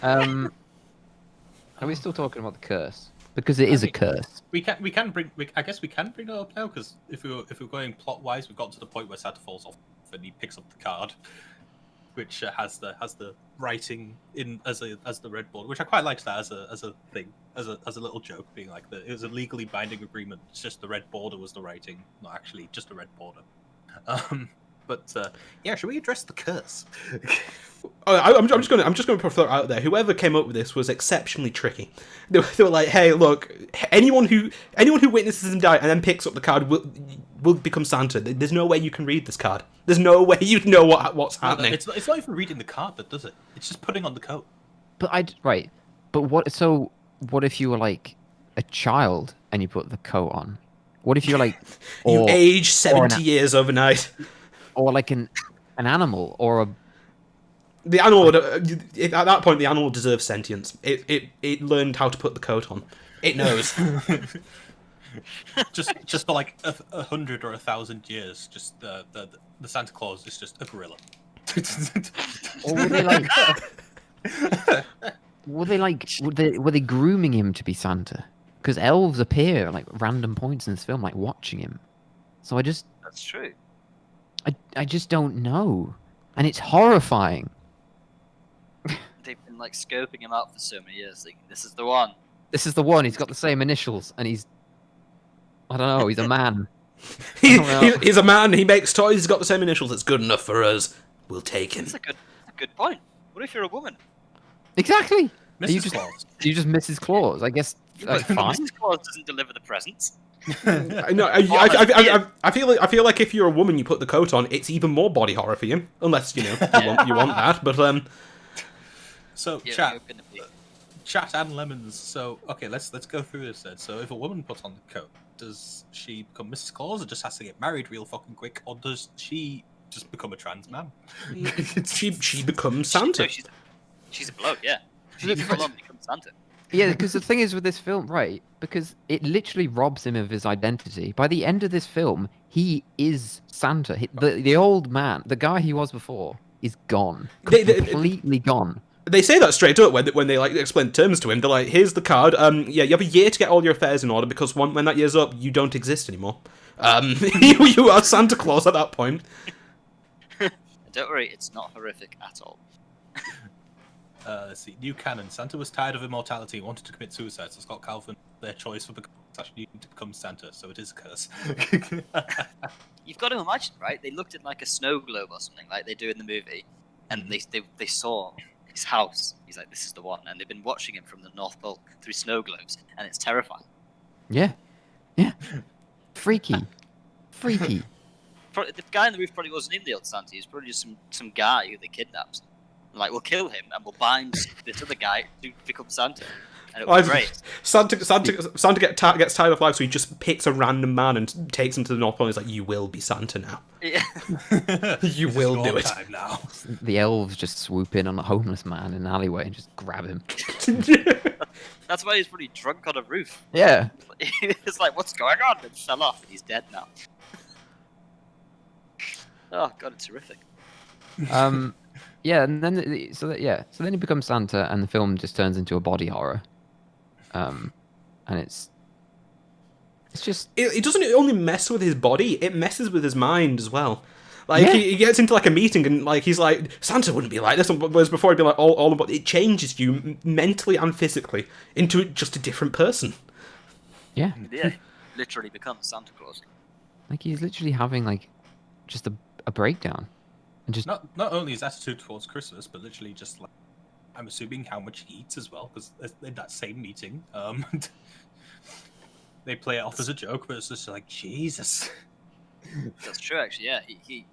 Are we still talking about the curse? Because it is a curse. I guess we can bring it up now because if we're going plot wise, we've got to the point where Santa falls off and he picks up the card, which has the writing in as the red border, which I quite liked that as a thing, as a little joke, being like it was a legally binding agreement. It's just the red border was the writing, not actually just a red border. Yeah, should we address the curse? I'm just going to throw it out there. Whoever came up with this was exceptionally tricky. They were like, "Hey, look, anyone who witnesses him die and then picks up the card will become Santa. There's no way you can read this card. There's no way you know what's happening." It's not even reading the card that does it. It's just putting on the coat. But But what? So what if you were like a child and you put the coat on? What if you're like, You or, age 70 years overnight. or like an animal or a The animal, at that point, the animal deserves sentience. It learned how to put the coat on. It knows. just for like 100 or 1,000 years, just the Santa Claus is just a gorilla. Or were they like? Were they grooming him to be Santa? Because elves appear at like random points in this film, like watching him. So That's true. I just don't know, and it's horrifying. They've been like scoping him out for so many years, thinking this is the one. This is the one. He's got the same initials, and I don't know. He's a man. He's a man. He makes toys. He's got the same initials. It's good enough for us. We'll take him. That's a good point. What if you're a woman? Exactly. Mrs. Claus. You just Mrs. Claus. I guess. Fine. Mrs. Claus doesn't deliver the presents. No, I feel like if you're a woman, you put the coat on. It's even more body horror for you, unless you want that. But So Yeah, chat and lemons. So okay, let's go through this then. So if a woman puts on the coat, does she become Mrs. Claus, or just has to get married real fucking quick, or does she just become a trans man? she becomes Santa. No, she's a bloke, yeah. She full on becomes Santa. Yeah, because the thing is with this film, right? Because it literally robs him of his identity. By the end of this film, he is Santa. The old man, the guy he was before, is gone. Completely gone. They say that straight up when they like explain terms to him. They're like, "Here's the card. Yeah, you have a year to get all your affairs in order because when that year's up, you don't exist anymore. You are Santa Claus at that point." Don't worry, it's not horrific at all. Let's see. New canon. Santa was tired of immortality and wanted to commit suicide, so Scott Calvin, their choice for actually to become Santa, so it is a curse. You've got to imagine, right? They looked at like a snow globe or something, like they do in the movie, and they saw his house. He's like, this is the one, and they've been watching him from the North Pole through snow globes, and it's terrifying. Yeah. Freaky. The guy on the roof probably wasn't even the old Santa. He's probably just some guy who they kidnapped. Like, we'll kill him and we'll bind this other guy to become Santa. And it'll be great. Santa gets tired of life, so he just picks a random man and takes him to the North Pole. And he's like, "You will be Santa now. Yeah. You will do it." Time now. The elves just swoop in on a homeless man in an alleyway and just grab him. That's why he's pretty drunk on a roof. Yeah. It's like, what's going on? And fell off. He's dead now. Oh god, it's horrific. Yeah, and then so then he becomes Santa, and the film just turns into a body horror. And it's just it doesn't only mess with his body; it messes with his mind as well. Like he gets into like a meeting and like he's like, Santa wouldn't be like this, whereas before he'd be like all about. It changes you mentally and physically into just a different person. Yeah, literally becomes Santa Claus. Like he's literally having like just a breakdown. And just not only his attitude towards Christmas, but literally just like, I'm assuming how much he eats as well, because in that same meeting, they play it off as a joke, but it's just like, Jesus. That's true, actually. Yeah, he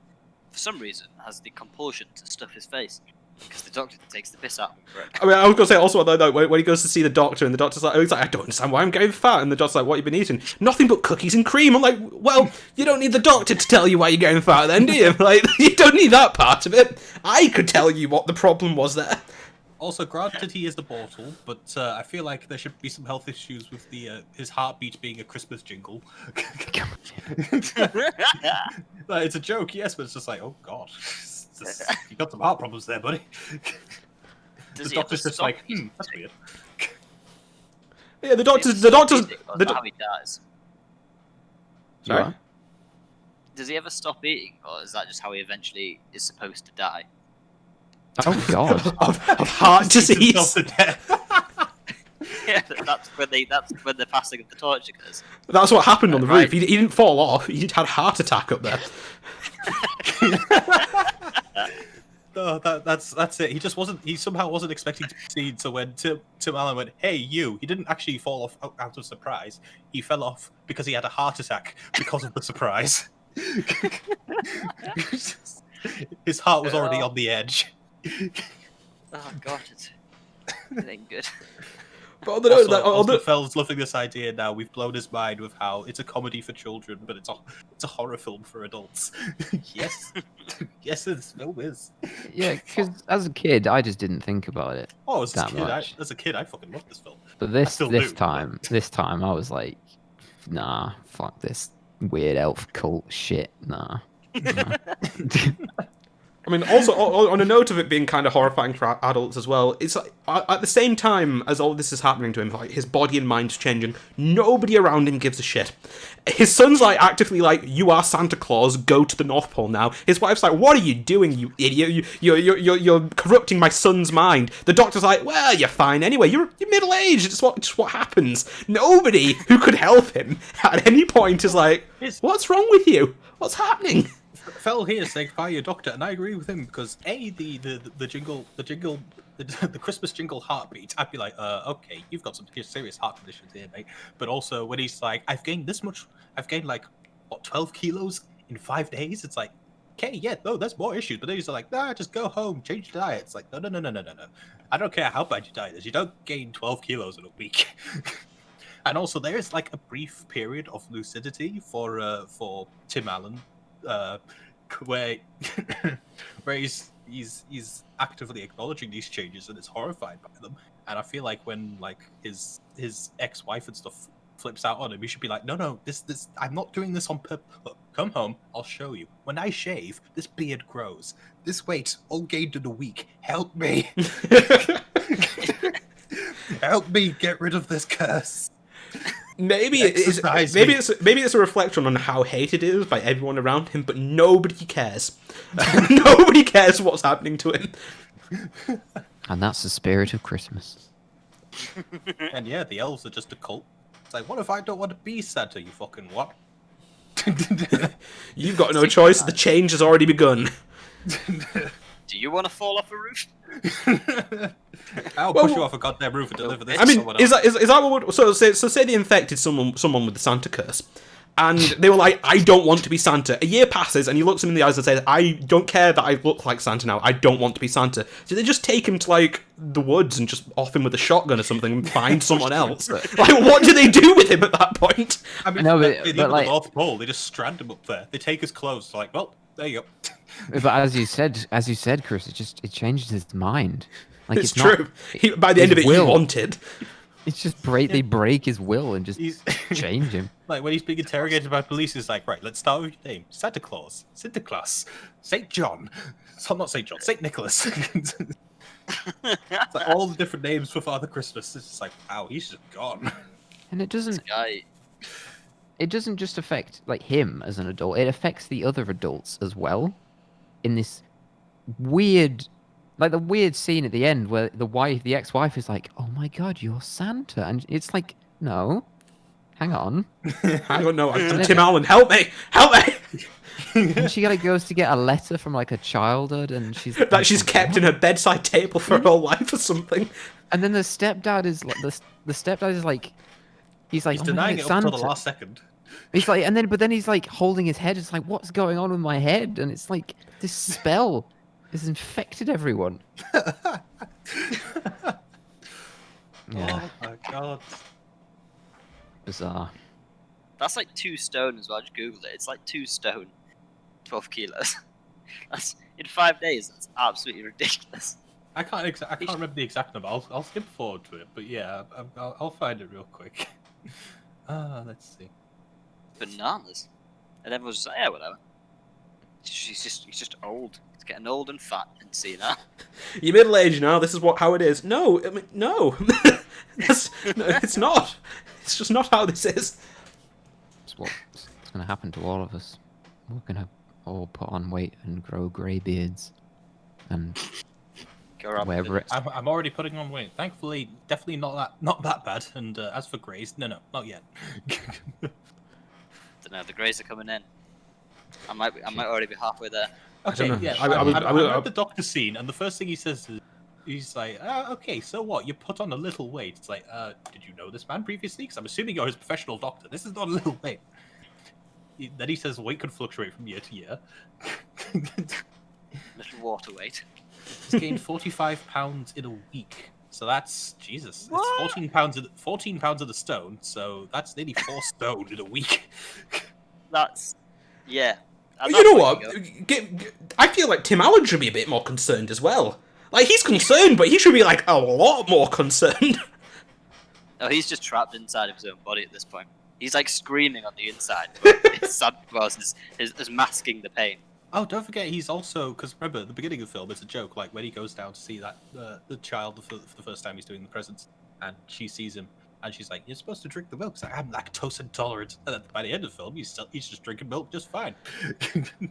for some reason has the compulsion to stuff his face because the doctor takes the piss out of him for it. I mean, I was gonna say also though when he goes to see the doctor and the doctor's like, I don't understand why I'm getting fat, and the doctor's like, what have you been eating? Nothing but cookies and cream. I'm like, well, you don't need the doctor to tell you why you're getting fat, then, do you? Like, you don't need that part of it. I could tell you what the problem was there. Also, granted, he is the mortal, but I feel like there should be some health issues with the his heartbeat being a Christmas jingle. Like, it's a joke, yes, but it's just like, oh god, you got some heart problems there, buddy. The doctor's just like, that's weird. Yeah, the doctor's how he dies. Sorry? Does he ever stop eating, or is that just how he eventually is supposed to die? oh god. of heart disease. Yeah, that's when the passing of the torch occurs. That's what happened on the Right. roof. He didn't fall off. He had a heart attack up there. No, that's it. He just wasn't. He somehow wasn't expecting to proceed. So when Tim Allen went, "Hey, you," he didn't actually fall off out of surprise. He fell off because he had a heart attack because of the surprise. His heart was already on the edge. Oh god, it ain't good. But on the note of that, Also, Fell's loving this idea now. We've blown his mind with how it's a comedy for children, but it's a horror film for adults. Yes, yes, this film is. Yeah, because as a kid, I just didn't think about it Oh, as that much. a kid, I fucking loved this film. But I still do. this time, I was like, nah, fuck this weird elf cult shit. Nah. Nah. I mean, also on a note of it being kind of horrifying for adults as well, it's like at the same time as all this is happening to him, like his body and mind's changing. Nobody around him gives a shit. His son's like actively like, "You are Santa Claus. Go to the North Pole now." His wife's like, "What are you doing, you idiot? You're corrupting my son's mind." The doctor's like, "Well, you're fine anyway. You're middle aged. It's what happens." Nobody who could help him at any point is like, "What's wrong with you? What's happening?" Fell here saying fire your doctor, and I agree with him because the jingle, the Christmas jingle heartbeat. I'd be like, okay, you've got some serious heart conditions here, mate. But also when he's like, I've gained like what 12 kilos in 5 days. It's like, okay, yeah, no, there's more issues. But then he's like, nah, just go home, change your diet. It's like, no. I don't care how bad your diet is. You don't gain 12 kilos in a week. And also there is like a brief period of lucidity for Tim Allen. Where he's actively acknowledging these changes and is horrified by them, and I feel like when like his ex-wife and stuff flips out on him, he should be like, no, this I'm not doing this on purpose. Look, come home, I'll show you. When I shave, this beard grows. This weight all gained in a week. Help me, help me get rid of this curse. Maybe it's a reflection on how hated it is by everyone around him, but nobody cares. Nobody cares what's happening to him. And that's the spirit of Christmas. And yeah, the elves are just a cult. It's like, what if I don't want to be Santa? You fucking what? You've got no choice. The change has already begun. Do you want to fall off a roof? I'll push you off a goddamn roof and deliver this I to mean, someone else. is that what would, so say they infected someone with the Santa curse, and they were like, "I don't want to be Santa." A year passes, and he looks him in the eyes and says, "I don't care that I look like Santa now. I don't want to be Santa." So they just take him to like the woods and just off him with a shotgun or something and find someone else. Like, what do they do with him at that point? I mean, No, but but like, the North Pole, they just strand him up there. They take his clothes. Like, well, there you go. but as you said, Chris, it changes his mind. Like It's not- true. By the end of it, he will. wanted. It's just they break his will and just change him. Like when he's being interrogated by police, he's like, right, let's start with your name: Santa Claus, Sinterklaas, Saint John. So not Saint John, Saint Nicholas. It's like all the different names for Father Christmas. It's just like, wow, he's just gone. And it This doesn't guy. just affect like him as an adult. It affects the other adults as well. In this weird, like the weird scene at the end where the ex-wife is like, "Oh my God, you're Santa," and it's like, no, hang on. I don't know. Tim Allen, help me! And she like goes to get a letter from like a childhood, and she's That she's kept in her bedside table for her whole life or something. And then the stepdad is like the stepdad is like, he's like, He's "Oh my denying God, it up until the Santa." last second. He's like, but then he's like holding his head. It's like, what's going on with my head? And it's like this spell has infected everyone. Yeah. Oh my God. Bizarre. That's like 2 stone as well. I just googled it. It's like 2 stone, 12 kilos. That's in 5 days. That's absolutely ridiculous. I can't remember the exact number. I'll skip forward to it, but yeah, I'll find it real quick. Let's see. Bananas. And everyone's just like, yeah, whatever. He's just old. He's getting old and fat and senile. You're middle aged now. This is how it is. No, I mean, no. No, it's not. It's just not how this is. It's what's going to happen to all of us. We're going to all put on weight and grow grey beards. And Go around wherever with it's... I'm already putting on weight. Thankfully, definitely not that bad. And as for Grays, no, not yet. Don't know. The greys are coming in. I might already be halfway there. Okay, know. yeah. I'm at the doctor scene, and the first thing he says is, he's like, okay, so what? You put on a little weight. It's like, did you know this man previously? Because I'm assuming you're his professional doctor. This is not a little weight. Then he says weight can fluctuate from year to year. Little water weight. He's gained 45 pounds in a week So that's Jesus. What? It's 14 pounds of the stone. So that's nearly 4 stone in a week. That's yeah. At You that know point, what? you go, I feel like Tim Allen should be a bit more concerned as well. Like, he's concerned, but he should be, like, a lot more concerned. No, he's just trapped inside of his own body at this point. He's like screaming on the inside, but his Santa Claus is masking the pain. Oh, don't forget, he's also, because remember, at the beginning of the film, it's a joke, like when he goes down to see that the child for the first time he's doing the presents, and she sees him, and she's like, "You're supposed to drink the milk." He's like, "I'm lactose intolerant." And then by the end of the film, he's just drinking milk just fine.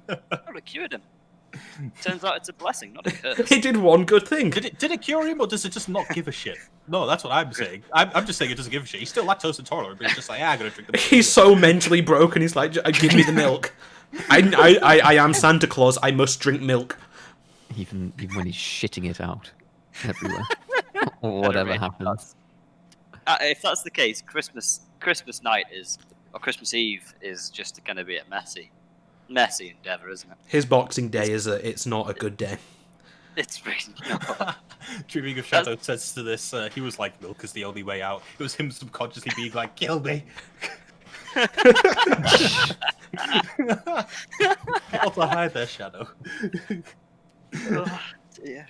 Oh, it cured him. Turns out it's a blessing, not a curse. He did one good thing. Did it cure him, or does it just not give a shit? No, that's what I'm saying. I'm just saying it doesn't give a shit. He's still lactose intolerant, but he's just like, "I'm gonna drink the milk." He's so mentally broken, he's like, give me the milk. I am Santa Claus, I must drink milk. Even when he's shitting it out everywhere, or whatever happens. If that's the case, Christmas night or Christmas Eve is just going to be a messy endeavour, isn't it? His Boxing Day it's not a good day. It's really not. Dreaming of Shadow says to this, he was like, "Milk is the only way out." It was him subconsciously being like, "Kill me." Also, hi there, Shadow. Oh, dear.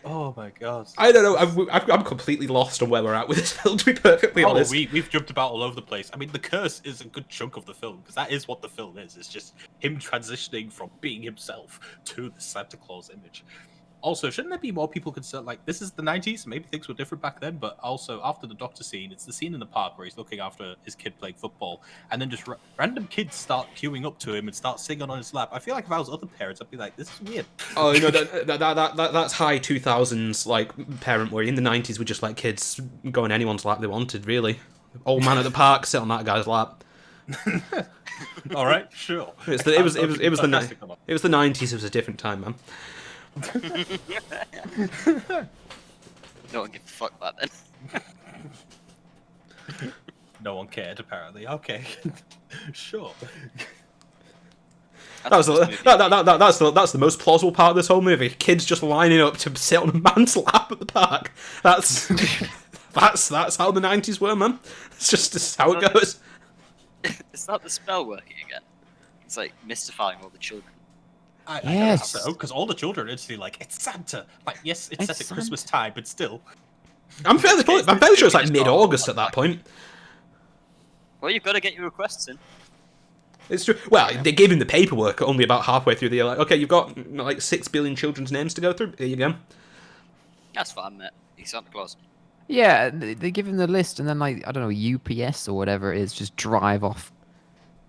Oh my god. I don't know, I'm completely lost on where we're at with this film, to be perfectly honest. We've jumped about all over the place. I mean, the curse is a good chunk of the film, because that is what the film is. It's just him transitioning from being himself to the Santa Claus image. Also, shouldn't there be more people concerned? Like, this is the 90s, maybe things were different back then, but also after the doctor scene, it's the scene in the park where he's looking after his kid playing football, and then just random kids start queuing up to him and start singing on his lap. I feel like if I was other parents, I'd be like, "This is weird." Oh, you know, that's high 2000s, like, parent worry. In the 90s, we just let kids go on anyone's lap they wanted, really. Old man at the park, sit on that guy's lap. All right, sure. It was the 90s, it was a different time, man. No one gives a fuck about that. No one cared, apparently. Okay, sure. That's the most plausible part of this whole movie. Kids just lining up to sit on a man's lap at the park. That's how the 90s were, man. It's just how it goes. Is that the spell working again? It's like mystifying all the children. I Yes. guess so, because all the children are instantly like, "It's Santa!" Like, yes, it's set at Santa. Christmas time, but still. I'm fairly sure it's like mid-August at that point. Well, you've got to get your requests in. It's true. Well, they gave him the paperwork only about halfway through the year. Like, okay, you've got like 6 billion children's names to go through. There you go. That's fine, mate. He's Santa Claus. Yeah, they give him the list, and then like I don't know, UPS or whatever it is, just drive off,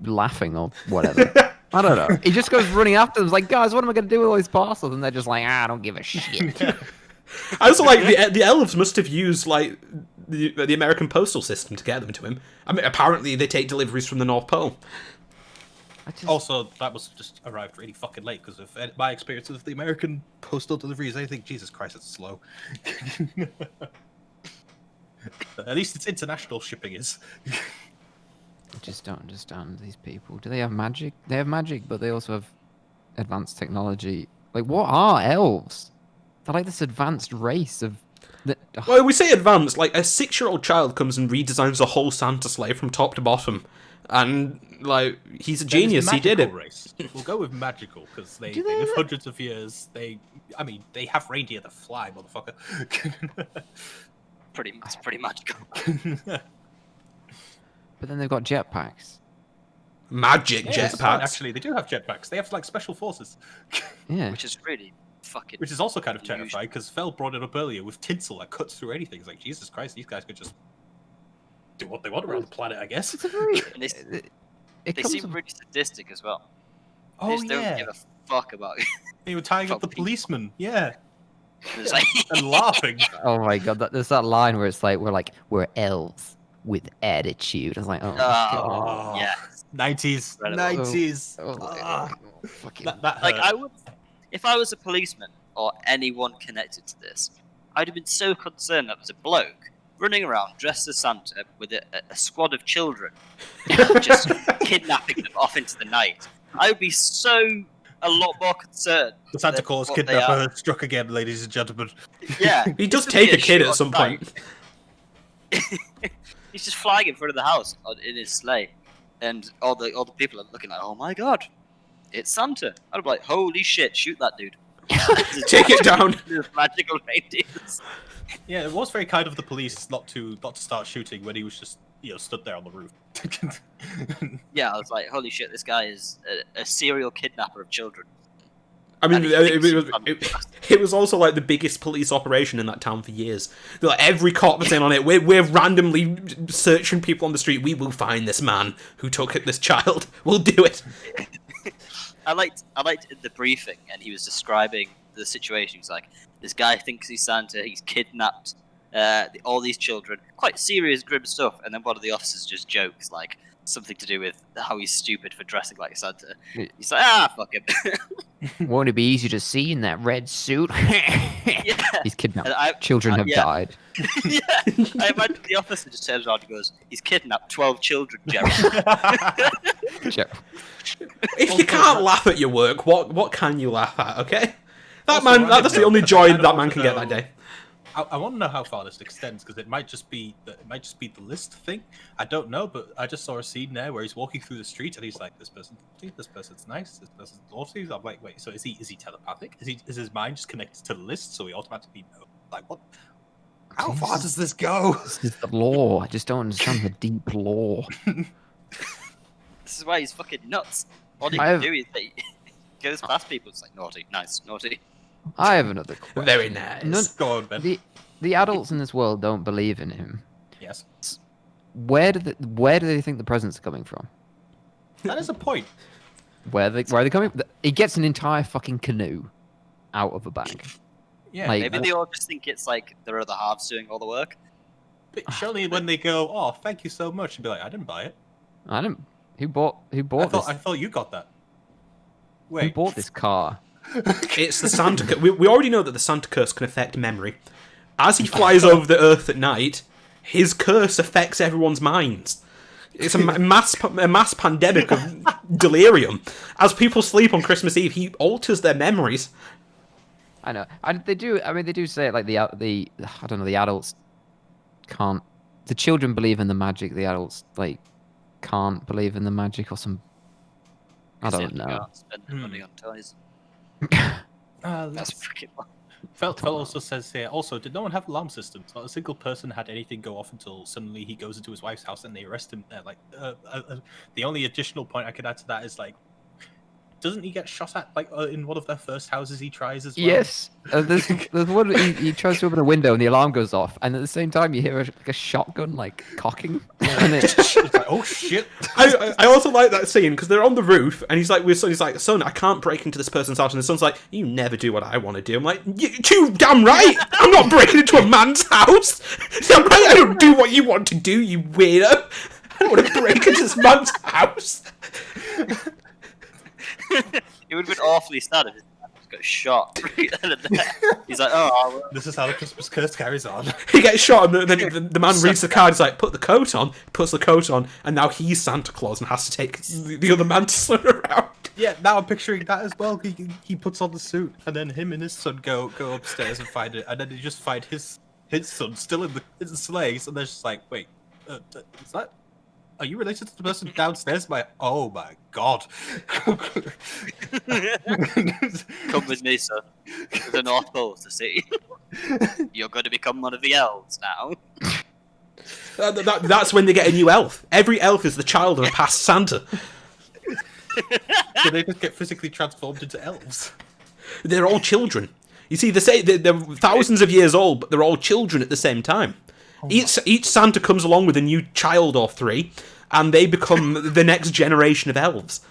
laughing or whatever. I don't know. He just goes running after them. He's like, "Guys, what am I going to do with all these parcels?" And they're just like, "I don't give a shit." I also like the elves must have used like the American postal system to get them to him. I mean, apparently they take deliveries from the North Pole. Also, that was just arrived really fucking late, because of my experience with the American postal deliveries, I think, Jesus Christ, it's slow. At least it's international shipping is. I just don't understand these people. Do they have magic? They have magic, but they also have advanced technology. Like, what are elves? They're like this advanced race of... Well, we say advanced, like a 6-year-old child comes and redesigns a whole Santa sleigh from top to bottom. And, like, he's a genius, he did it. Race. We'll go with magical, because they Do they live have- hundreds of years. They have reindeer that fly, motherfucker. It's pretty magical. But then they've got jetpacks. Magic Yes, jetpacks. actually, they do have jetpacks. They have, like, special forces. Yeah. Which is really fucking. Which is also kind of unusual. terrifying, because Fel brought it up earlier with tinsel that cuts through anything. It's like, Jesus Christ, these guys could just do what they want around the planet, I guess. It's a very... And they, It they comes seem from- pretty sadistic as well. They Oh, just don't yeah. give a fuck about it. They were tying up the Fuck people. policeman, yeah. It's like, And laughing. Oh my god, there's that line where it's like, we're elves with attitude. I was like, oh, god. yeah. 90s. Incredible. 90s. Oh, Ah. fucking... That Like, hurt. I would. If I was a policeman or anyone connected to this, I'd have been so concerned that was a bloke running around dressed as Santa with a squad of children, just kidnapping them off into the night. I would be so a lot more concerned. The Santa than Claus what they are. kidnapper struck again, ladies and gentlemen. Yeah, He does this would take be a kid shit at some on point. site. He's just flying in front of the house in his sleigh, and all the people are looking like, "Oh my god, it's Santa!" I'd be like, "Holy shit, shoot that dude!" Take it down. There's magical reindeers. Yeah, it was very kind of the police not to start shooting when he was just stood there on the roof. Yeah, I was like, "Holy shit, this guy is a serial kidnapper of children." I mean, And he thinks it was also like the biggest police operation in that town for years. Like, every cop was in on it. We're randomly searching people on the street. We will find this man who took this child. We'll do it. I liked the briefing, and he was describing the situation. He's like, "This guy thinks he's Santa. He's kidnapped all these children. Quite serious, grim stuff." And then one of the officers just jokes, like something to do with how he's stupid for dressing like Santa. He's like, "Fuck him." Won't it be easy to see in that red suit? Yeah. He's kidnapped. And Children have yeah. died. Yeah, I imagine the officer just turns around and goes, "He's kidnapped 12 children, Jerry." Sure. If you can't laugh at your work, what can you laugh at? Okay, that's the only joy that man can get that day. I want to know how far this extends, because it might just be the list thing. I don't know, but I just saw a scene there where he's walking through the street and he's like, "This person's naughty, this person's nice, this person's naughty." I'm like, wait, so is he telepathic? Is his mind just connected to the list, so he automatically knows? Like, what? How far does this go? This is the law. I just don't understand the deep law. This is why he's fucking nuts. All he I can have- do is that he goes past people. It's like, naughty, nice, naughty. I have another question. Very nice. None- Go on, Ben. The adults in this world don't believe in him. Yes, Where do they think the presents are coming from? that is a point. Where are they coming? He gets an entire fucking canoe out of a bag. Yeah, Like- Maybe they all just think it's like their other halves doing all the work. but surely when they go, "Oh, thank you so much," you'd be like, "I didn't buy it. I don't. Who bought I this? thought you got that." Who Wait, bought this car? It's the Santa curse. We already know that the Santa curse can affect memory. As he flies over the Earth at night, his curse affects everyone's minds. It's a mass pandemic of delirium. As people sleep on Christmas Eve, he alters their memories. I know. They do. I mean, they do say it like the I don't know. The adults can't. The children believe in the magic. The adults like can't believe in the magic or some. I Because they don't have to go know. out and spend their money on toys. that's That's freaking. Fel also says here, also, did no one have alarm systems? Not a single person had anything go off until suddenly he goes into his wife's house and they arrest him there. Like, the only additional point I could add to that is, like, doesn't he get shot at, like, in one of their first houses he tries as well? Yes. There's one. He tries to open a window and the alarm goes off, and at the same time you hear a shotgun like cocking. And It's like, oh, shit. I also like that scene because they're on the roof and he's like, "Son, I can't break into this person's house." And the son's like, "You never do what I want to do." I'm like, "You too damn right. I'm not breaking into a man's house. Damn right, I don't do what you want to do, you weirdo. I don't want to break into this man's house." It would have been awfully sad if his dad just got shot right then and there. He's like, "Oh, This is how the Christmas curse carries on. He gets shot, and then the man reads the card. He's like, "Put the coat on." Puts the coat on, and now he's Santa Claus and has to take the other man to swim around. Yeah, now I'm picturing that as well. He puts on the suit, and then him and his son go upstairs and find it, and then they just find his son still in the sleigh, and they're just like, "Wait, is that? Are you related to the person downstairs?" Oh my god! come with me, son, to the North Pole to see. You're going to become one of the elves now." That's when they get a new elf. Every elf is the child of a past Santa. So they just get physically transformed into elves. They're all children. You see, they say they're thousands of years old, but they're all children at the same time. Each Santa comes along with a new child or three, and they become the next generation of elves.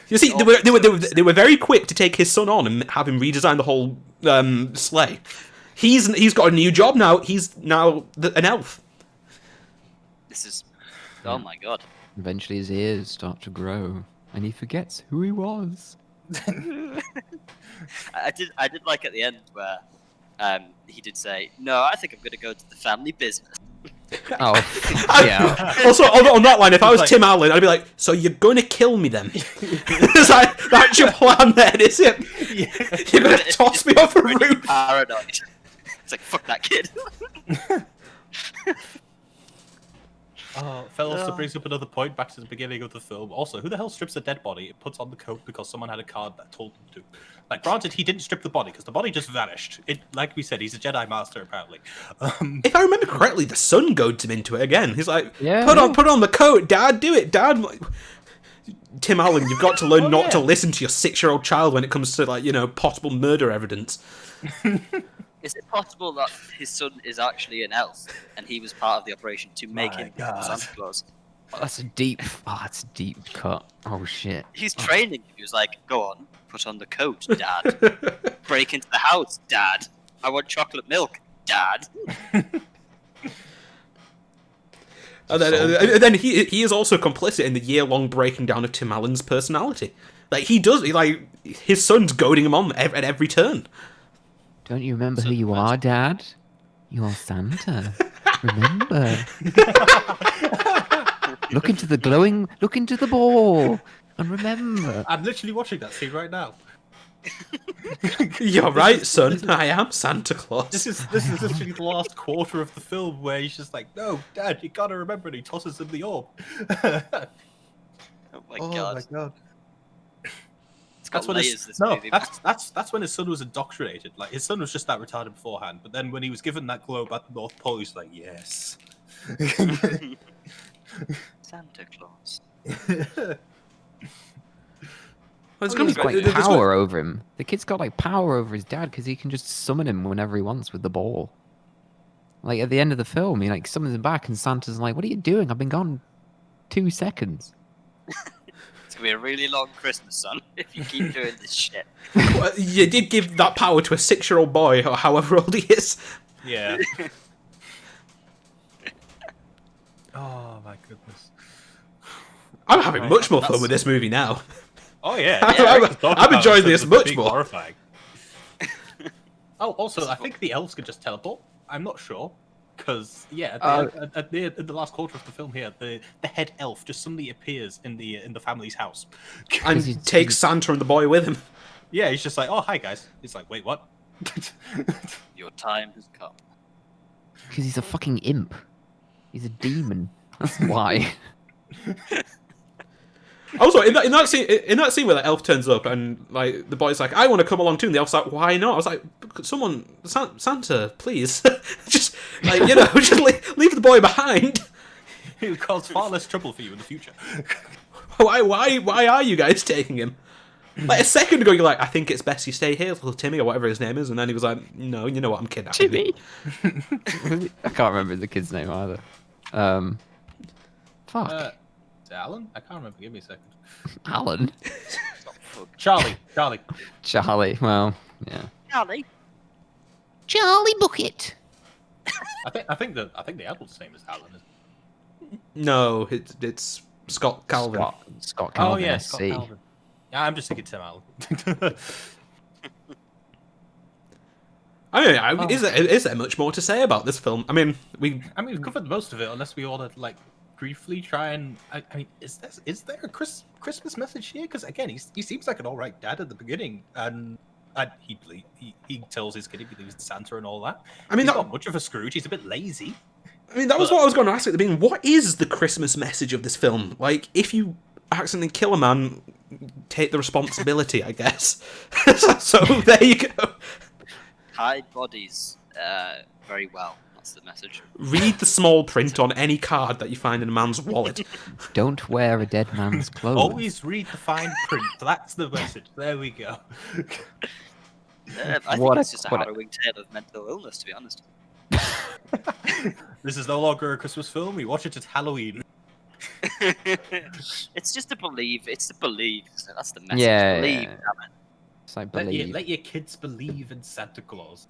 You see, they were very quick to take his son on and have him redesign the whole sleigh. He's got a new job now. He's now an elf. This is. Oh my god. Eventually his ears start to grow, and he forgets who he was. I did like at the end where he did say, "No, I think I'm going to go to the family business." Oh, yeah. Also, on that line, if I was Like- Tim Allen, I'd be like, "So you're going to kill me then?" It's like, that's your plan then, is it? You're going to toss me off a Pretty roof? paranoid. It's like, fuck that kid. Oh, Phil also brings up another point back to the beginning of the film. Also, who the hell strips a dead body and puts on the coat because someone had a card that told them to? Like, granted, he didn't strip the body because the body just vanished. It, like we said, he's a Jedi Master apparently. If I remember correctly, the son goads him into it again. He's like, Yeah. put on the coat, Dad, do it, Dad." Like, Tim Allen, you've got to learn not to listen to your 6-year-old child when it comes to, like, possible murder evidence. Is it possible that his son is actually an elf and he was part of the operation to make My him God. Santa Claus? Oh, that's a deep cut. Oh shit. He's training him. He was like, "Go on, put on the coat, Dad. Break into the house, Dad. I want chocolate milk, Dad." And then he is also complicit in the year-long breaking down of Tim Allen's personality. Like, his son's goading him on at every turn. Don't you remember who you are, Dad? You are Santa. Remember. Look into the ball, and remember. I'm literally watching that scene right now. You're right, son. I am Santa Claus. This is literally the last quarter of the film where he's just like, "No, Dad, you gotta remember," and he tosses him the orb. Oh my god. god. It's got That's when layers, this no, movie. that's when his son was indoctrinated. Like, his son was just that retarded beforehand, but then when he was given that globe at the North Pole, he's like, "Yes." Santa Claus. It's He's got like there's- power over him. The kid's got like power over his dad because he can just summon him whenever he wants with the ball. Like at the end of the film, he like summons him back, and Santa's like, "What are you doing? I've been gone 2 seconds." It's gonna be a really long Christmas, son, if you keep doing this shit. You did give that power to a 6-year-old boy, or however old he is. Yeah. Oh my goodness. I'm having Right, much more fun that's- with this movie now. Oh yeah. I'm enjoying this much more. Horrifying. Oh, also, I think the elves could just teleport. I'm not sure, because at the last quarter of the film here, the head elf just suddenly appears in the family's house. And he takes Santa and the boy with him. Yeah, he's just like, "Oh, hi guys." He's like, "Wait, what?" Your time has come. Because he's a fucking imp. He's a demon. That's why. Also, in that scene where the elf turns up and like the boy's like, "I want to come along too," and the elf's like, "Why not?" I was like, Santa, please, just like just leave the boy behind. It would cause far less trouble for you in the future. Why are you guys taking him? Like a second ago, you're like, "I think it's best you stay here, little Timmy," or whatever his name is, and then he was like, "No, you know what? I'm kidnapping you." Timmy. I can't remember the kid's name either. Fuck. Is it Alan? I can't remember. Give me a second. Alan. Charlie. Charlie. Well, yeah. Charlie. Charlie Bucket. I think the adult's name is Alan. Isn't it? No, it's Scott Calvin. Scott Calvin. Oh yeah, SC. Scott Calvin. Yeah, I'm just thinking Tim Allen. I mean, is there much more to say about this film? I mean, we've covered most of it, unless we want to like briefly try and. I mean, is there a Christmas message here? Because again, he seems like an all right dad at the beginning, and he tells his kid he believes in Santa and all that. I mean, he's not much of a Scrooge. He's a bit lazy. I mean, that was what I was going to ask at the beginning. What is the Christmas message of this film? Like, if you accidentally kill a man, take the responsibility, I guess. So there you go. Hide bodies very well. That's the message. Read the small print on any card that you find in a man's wallet. Don't wear a dead man's clothes. Always read the fine print. That's the message. There we go. I think it's just a harrowing tale of mental illness, to be honest. This is no longer a Christmas film. We watch it at Halloween. It's just to believe. It's to believe. That's the message. Yeah, Believe. yeah. Damn it. It's like believe. Let your kids believe in Santa Claus.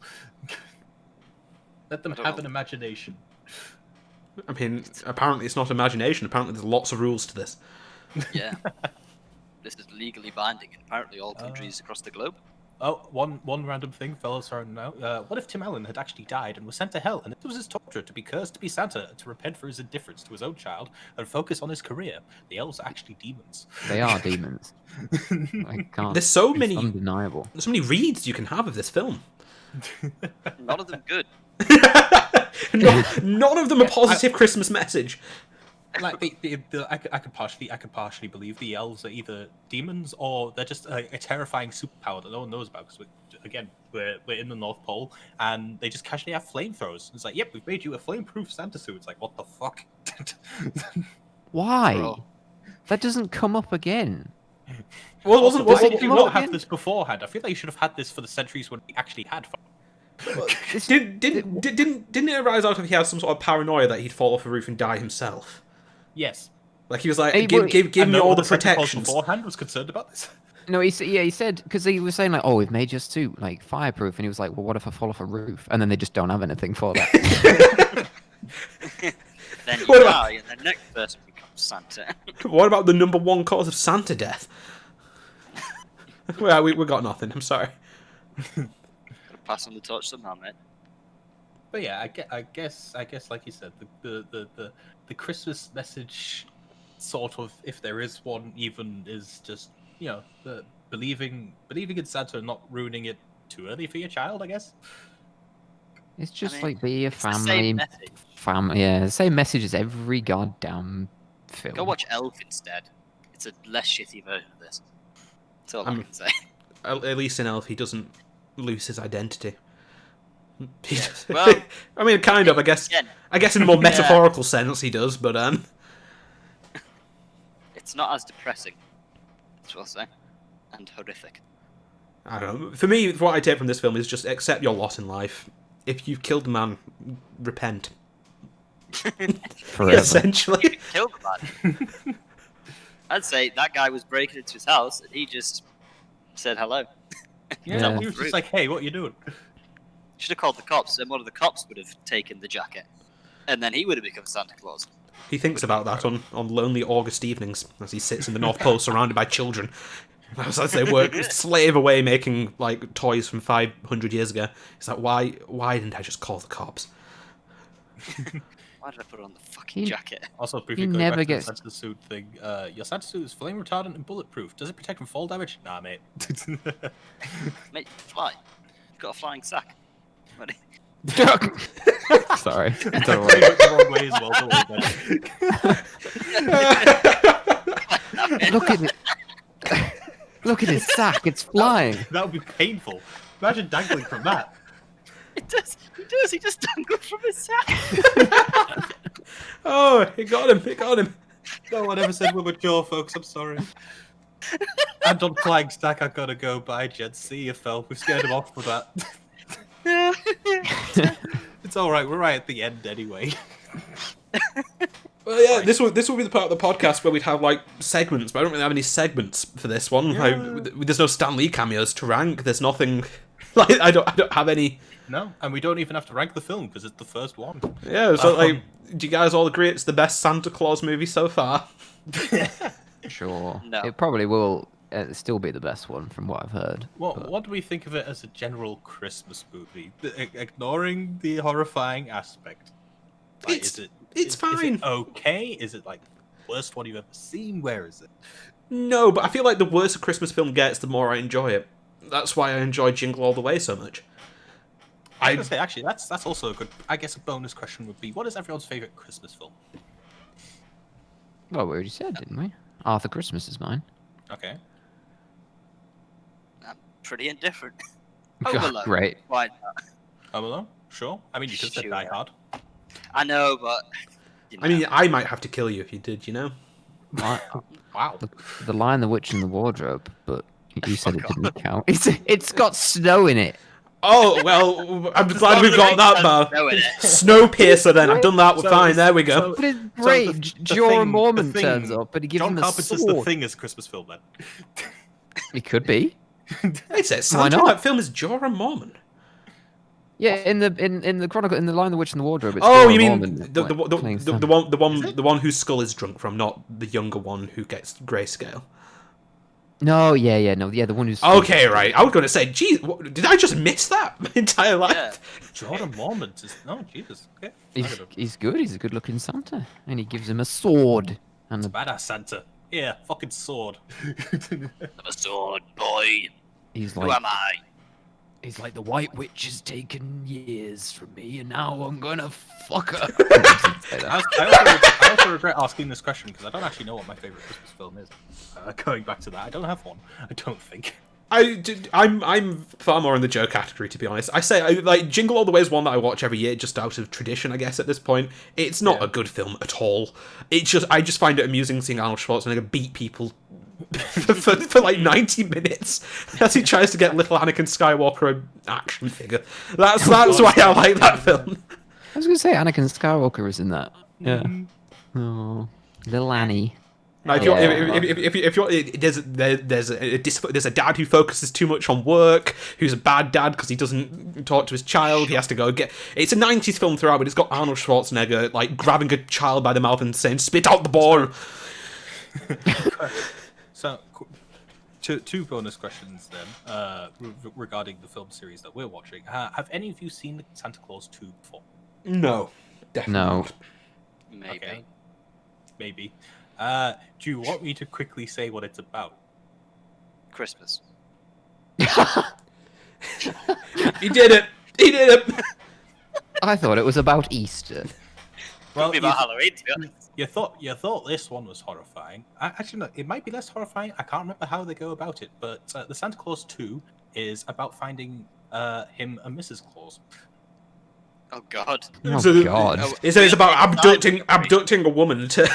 Let them have an imagination. I mean, apparently it's not imagination. Apparently there's lots of rules to this. Yeah. This is legally binding in apparently all countries across the globe. one random thing, fellas are now. What if Tim Allen had actually died and was sent to hell, and it was his torture to be cursed to be Santa, to repent for his indifference to his own child, and focus on his career? The elves are actually demons. They are demons. I can't. There's so it's many, undeniable. so many reads you can have of this film. None of them good. None of them a positive Christmas message. Like I could partially believe the elves are either demons or they're just a terrifying superpower that no one knows about. Because we're in the North Pole and they just casually have flamethrowers. It's like, yep, we've made you a flame-proof Santa suit. It's like, what the fuck? Why? Bro. That doesn't come up again. Well, Also, wasn't why did you not again? have this beforehand? I feel like you should have had this for the centuries when we actually had fire. didn't it arise out of he had some sort of paranoia that he'd fall off a roof and die himself? Yes. Like he was like, Hey, give And me no all one the at Santa Claus protections. beforehand was concerned about this. No, he said because he was saying like, "Oh, we've made your suit like fireproof," and he was like, "Well, what if I fall off a roof?" And then they just don't have anything for that. Then you What about- die, and the next person becomes Santa. What about the number one cause of Santa death? Well, we got nothing. I'm sorry. Gotta pass on the torch somehow, mate. But yeah, I guess, like you said, the Christmas message, sort of, if there is one, even is just the believing in Santa and not ruining it too early for your child. I guess. It's just mean, like be a it's the same family. message. Yeah, the same message as every goddamn film. Go watch Elf instead. It's a less shitty version of this. That's all I can say. At least in Elf, he doesn't lose his identity. He Yeah, does- well, I mean, kind of. I guess. Again, I guess in a more metaphorical sense, he does. But it's not as depressing. That's what I'll say. And horrific. I don't know. For me, what I take from this film is just accept your lot in life. If you've killed a man, repent. Forever. Essentially. Kill the man. I'd say that guy was breaking into his house and he just said hello. Yeah. He was just like, hey, what you doing? Should have called the cops, and one of the cops would have taken the jacket. And then he would have become Santa Claus. He thinks about that on lonely August evenings as he sits in the North Pole surrounded by children. As they work, slave away making like toys from 500 years ago. He's like, why didn't I just call the cops? Why did I put on the fucking He- jacket? Also, briefly He going never back gets- to the Santa suit thing. Your Santa suit is flame retardant and bulletproof. Does it protect from fall damage? Nah, mate. Mate, fly. You've got a flying sack. What- Sorry. Don't Don't worry. worry. The wrong way as well. Don't worry about it. Look at it. Look at his sack. It's flying. That would be painful. Imagine dangling from that. It does. He does. He just dangled from his sack. Oh, it got him. No one ever said we're mature, folks. I'm sorry. And on flying stack, I gotta go. Bye, Jed. See you, Phil. We've scared him off with that. It's all right. We're right at the end anyway. Well, yeah, this will be the part of the podcast where we'd have like segments, but I don't really have any segments for this one. Yeah. Like, there's no Stan Lee cameos to rank. There's nothing. Like, I don't have any. No, and we don't even have to rank the film because it's the first one. Yeah, so like, do you guys all agree it's the best Santa Claus movie so far? Sure. No. It probably will still be the best one from what I've heard. What do we think of it as a general Christmas movie? Ignoring the horrifying aspect. Like, It's is fine. it okay? Is it like the worst one you've ever seen? Where is it? No, but I feel like the worse a Christmas film gets, the more I enjoy it. That's why I enjoy Jingle All the Way so much. I was gonna say, actually, that's also a good. I guess a bonus question would be, what is everyone's favorite Christmas film? Well, we already said, didn't we? Arthur Christmas is mine. Okay. I'm pretty indifferent. God, Home Alone. great. Why not? Home Alone? Sure. I mean, you could say Sure. Die Hard. I know, but you know. I mean, I might have to kill you if you did, you know? Wow. The Lion, the Witch, and the Wardrobe, but you said it Fuck didn't count. It's got snow in it. Oh, well, I'm glad we've got that bar. No, it is. Snowpiercer then, I've done that, we're So fine, it's- there we go. so- But it's So great. the Jorah thing- Mormont the turns thing- up, but he gives John him a Carpenter's sword. The Thing is a Christmas film then. It could be. It's it, Why Santa in not? that film is Jorah Mormont. Yeah, in the Chronicle, in the Lion, the Witch, and the Wardrobe. It's Oh, Jorah you mean Mormont, the, like, the, playing the, Santa. the one whose skull is drunk from, not the younger one who gets grayscale. No, yeah, no, yeah, the one who's Okay, right. I was going to say, geez, did I just miss that my entire life? Yeah. Jordan Mormont is no Jesus. Okay. He's good. He's a good-looking Santa, and he gives him a sword and a, Badass Santa. Yeah, fucking sword. I'm a sword boy. he's Who like am I? he's like the White Witch has taken years from me, and now I'm gonna fuck her. I also regret asking this question because I don't actually know what my favorite Christmas film is. Going back to that, I don't have one. I don't think. I'm far more in the Joe category, to be honest. I say, like, Jingle All the Way is one that I watch every year, just out of tradition, I guess, at this point. It's not a good film at all. I just find it amusing seeing Arnold Schwarzenegger beat people for like 90 minutes as he tries to get little Anakin Skywalker an action figure. That's why I like that film. I was gonna say Anakin Skywalker is in that. Yeah. Oh, little Annie. Like, if you're, there's a dad who focuses too much on work, who's a bad dad because he doesn't talk to his child. He has to go get. It's a '90s film throughout, but it's got Arnold Schwarzenegger like grabbing a child by the mouth and saying, "Spit out the ball." So, two bonus questions then regarding the film series that we're watching. Have any of you seen Santa Claus 2 before? No, definitely No. not. Maybe. Okay. Maybe. Do you want me to quickly say what it's about? Christmas. He did it. He did it. I thought it was about Easter. Could be about Halloween, to be honest. You thought this one was horrifying. Actually, no, it might be less horrifying. I can't remember how they go about it, but the Santa Claus 2 is about finding him a Mrs. Claus. Oh God. Oh God. It's about abducting a woman to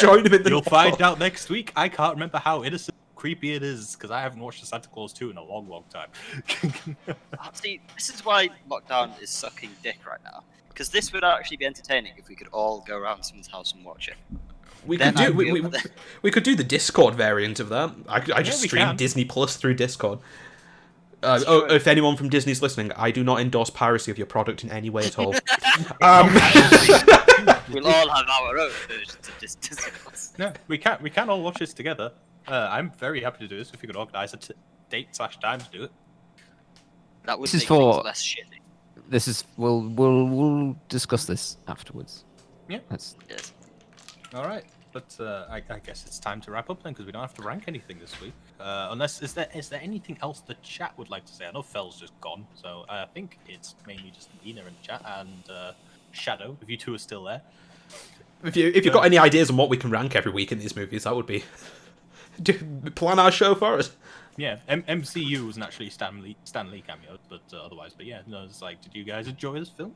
join him in the. You'll find out next week. I can't remember how innocent, creepy it is because I haven't watched the Santa Claus 2 in a long, long time. See, this is why lockdown is sucking dick right now. Because this would actually be entertaining if we could all go around someone's house and watch it. We Then could do I'd be we could do the Discord variant of that. I just we stream can. Disney Plus through Discord. true. If anyone from Disney's listening, I do not endorse piracy of your product in any way at all. We'll all have our own versions of Disney Plus. No, we can all watch this together. I'm very happy to do this if you could organise a date/time to do it. That would This is make for- things less shitty. This is we'll discuss this afterwards. Yeah. That's Yes. All right, but I guess it's time to wrap up then because we don't have to rank anything this week. Unless is there anything else the chat would like to say? I know Fel's just gone, so I think it's mainly just Nina in the chat and Shadow. If you two are still there, if you've got any ideas on what we can rank every week in these movies, that would be plan our show for us. yeah, MCU was naturally Stan Lee cameo, but otherwise, but yeah, no, it's like, did you guys enjoy this film?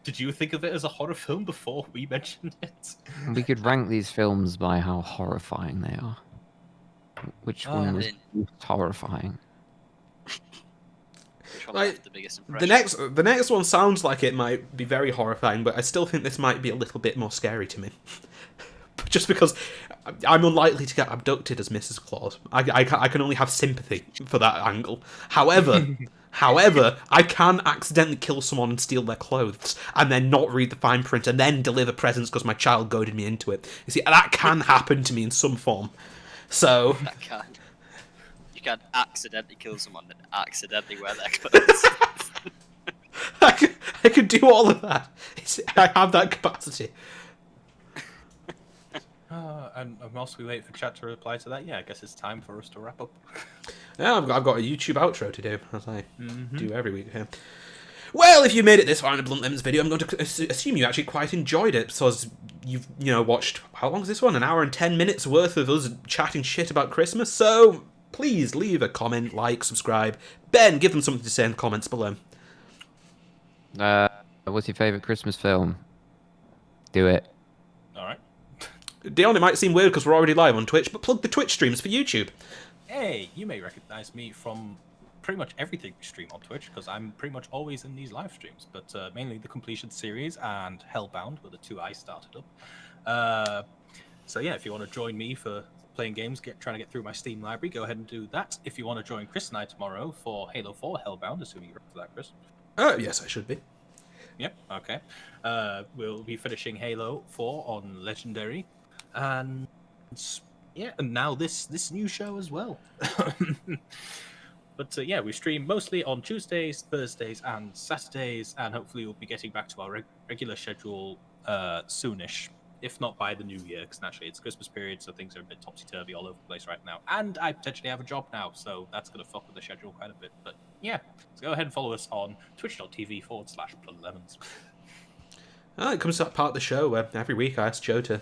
Did you think of it as a horror film before we mentioned it? we could rank these films by how horrifying they are. Which one was then- most horrifying? Which one Like, left the biggest impression? The next one sounds like it might be very horrifying, but I still think this might be a little bit more scary to me. Just because I'm unlikely to get abducted as Mrs. Claus. I can only have sympathy for that angle. However, I can accidentally kill someone and steal their clothes, and then not read the fine print, and then deliver presents because my child goaded me into it. You see, that can happen to me in some form. So That can. You can accidentally kill someone and accidentally wear their clothes. I could do all of that. I have that capacity. And whilst we wait for chat to reply to that, yeah, I guess it's time for us to wrap up. Yeah, I've got a YouTube outro to do, as I do every week here. Well, if you made it this far in a Blunt Lemons video, I'm going to assume you actually quite enjoyed it, because you've, watched, how long is this one? An hour and 10 minutes worth of us chatting shit about Christmas, so please leave a comment, like, subscribe. Ben, give them something to say in the comments below. What's your favourite Christmas film? Do it. All right. Dion, it might seem weird because we're already live on Twitch, but plug the Twitch streams for YouTube. Hey, you may recognize me from pretty much everything we stream on Twitch because I'm pretty much always in these live streams, but mainly the Completion series and Hellbound were the two I started up. So yeah, if you want to join me for playing games, trying to get through my Steam library, go ahead and do that. If you want to join Chris and I tomorrow for Halo 4 Hellbound, assuming you're up for that, Chris. Yes, I should be. Yep, okay. We'll be finishing Halo 4 on Legendary, and Yeah, and now this new show as well. But yeah, we stream mostly on Tuesdays, Thursdays, and Saturdays, and hopefully we'll be getting back to our regular schedule soonish, if not by the new year, because naturally it's Christmas period, so things are a bit topsy-turvy all over the place right now. And I potentially have a job now, so that's going to fuck with the schedule quite a bit. But yeah, so go ahead and follow us on twitch.tv/bloodlemons. It comes to that part of the show where every week I ask Joe to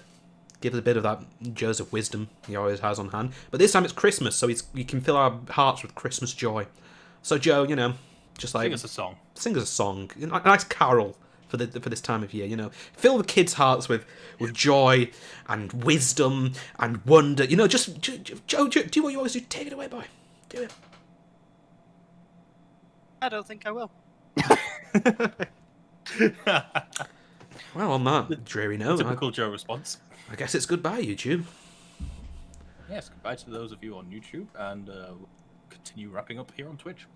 give us a bit of that Joseph wisdom he always has on hand. But this time it's Christmas, so we can fill our hearts with Christmas joy. So Joe, just like Sing us a song. Sing us a song, a nice carol for this time of year. Fill the kids' hearts with joy and wisdom and wonder. Just Joe, do what you always do. Take it away, boy. Do it. I don't think I will. Well, on that dreary note, Typical Joe response. I guess it's goodbye, YouTube. Yes, goodbye to those of you on YouTube, and we'll continue wrapping up here on Twitch.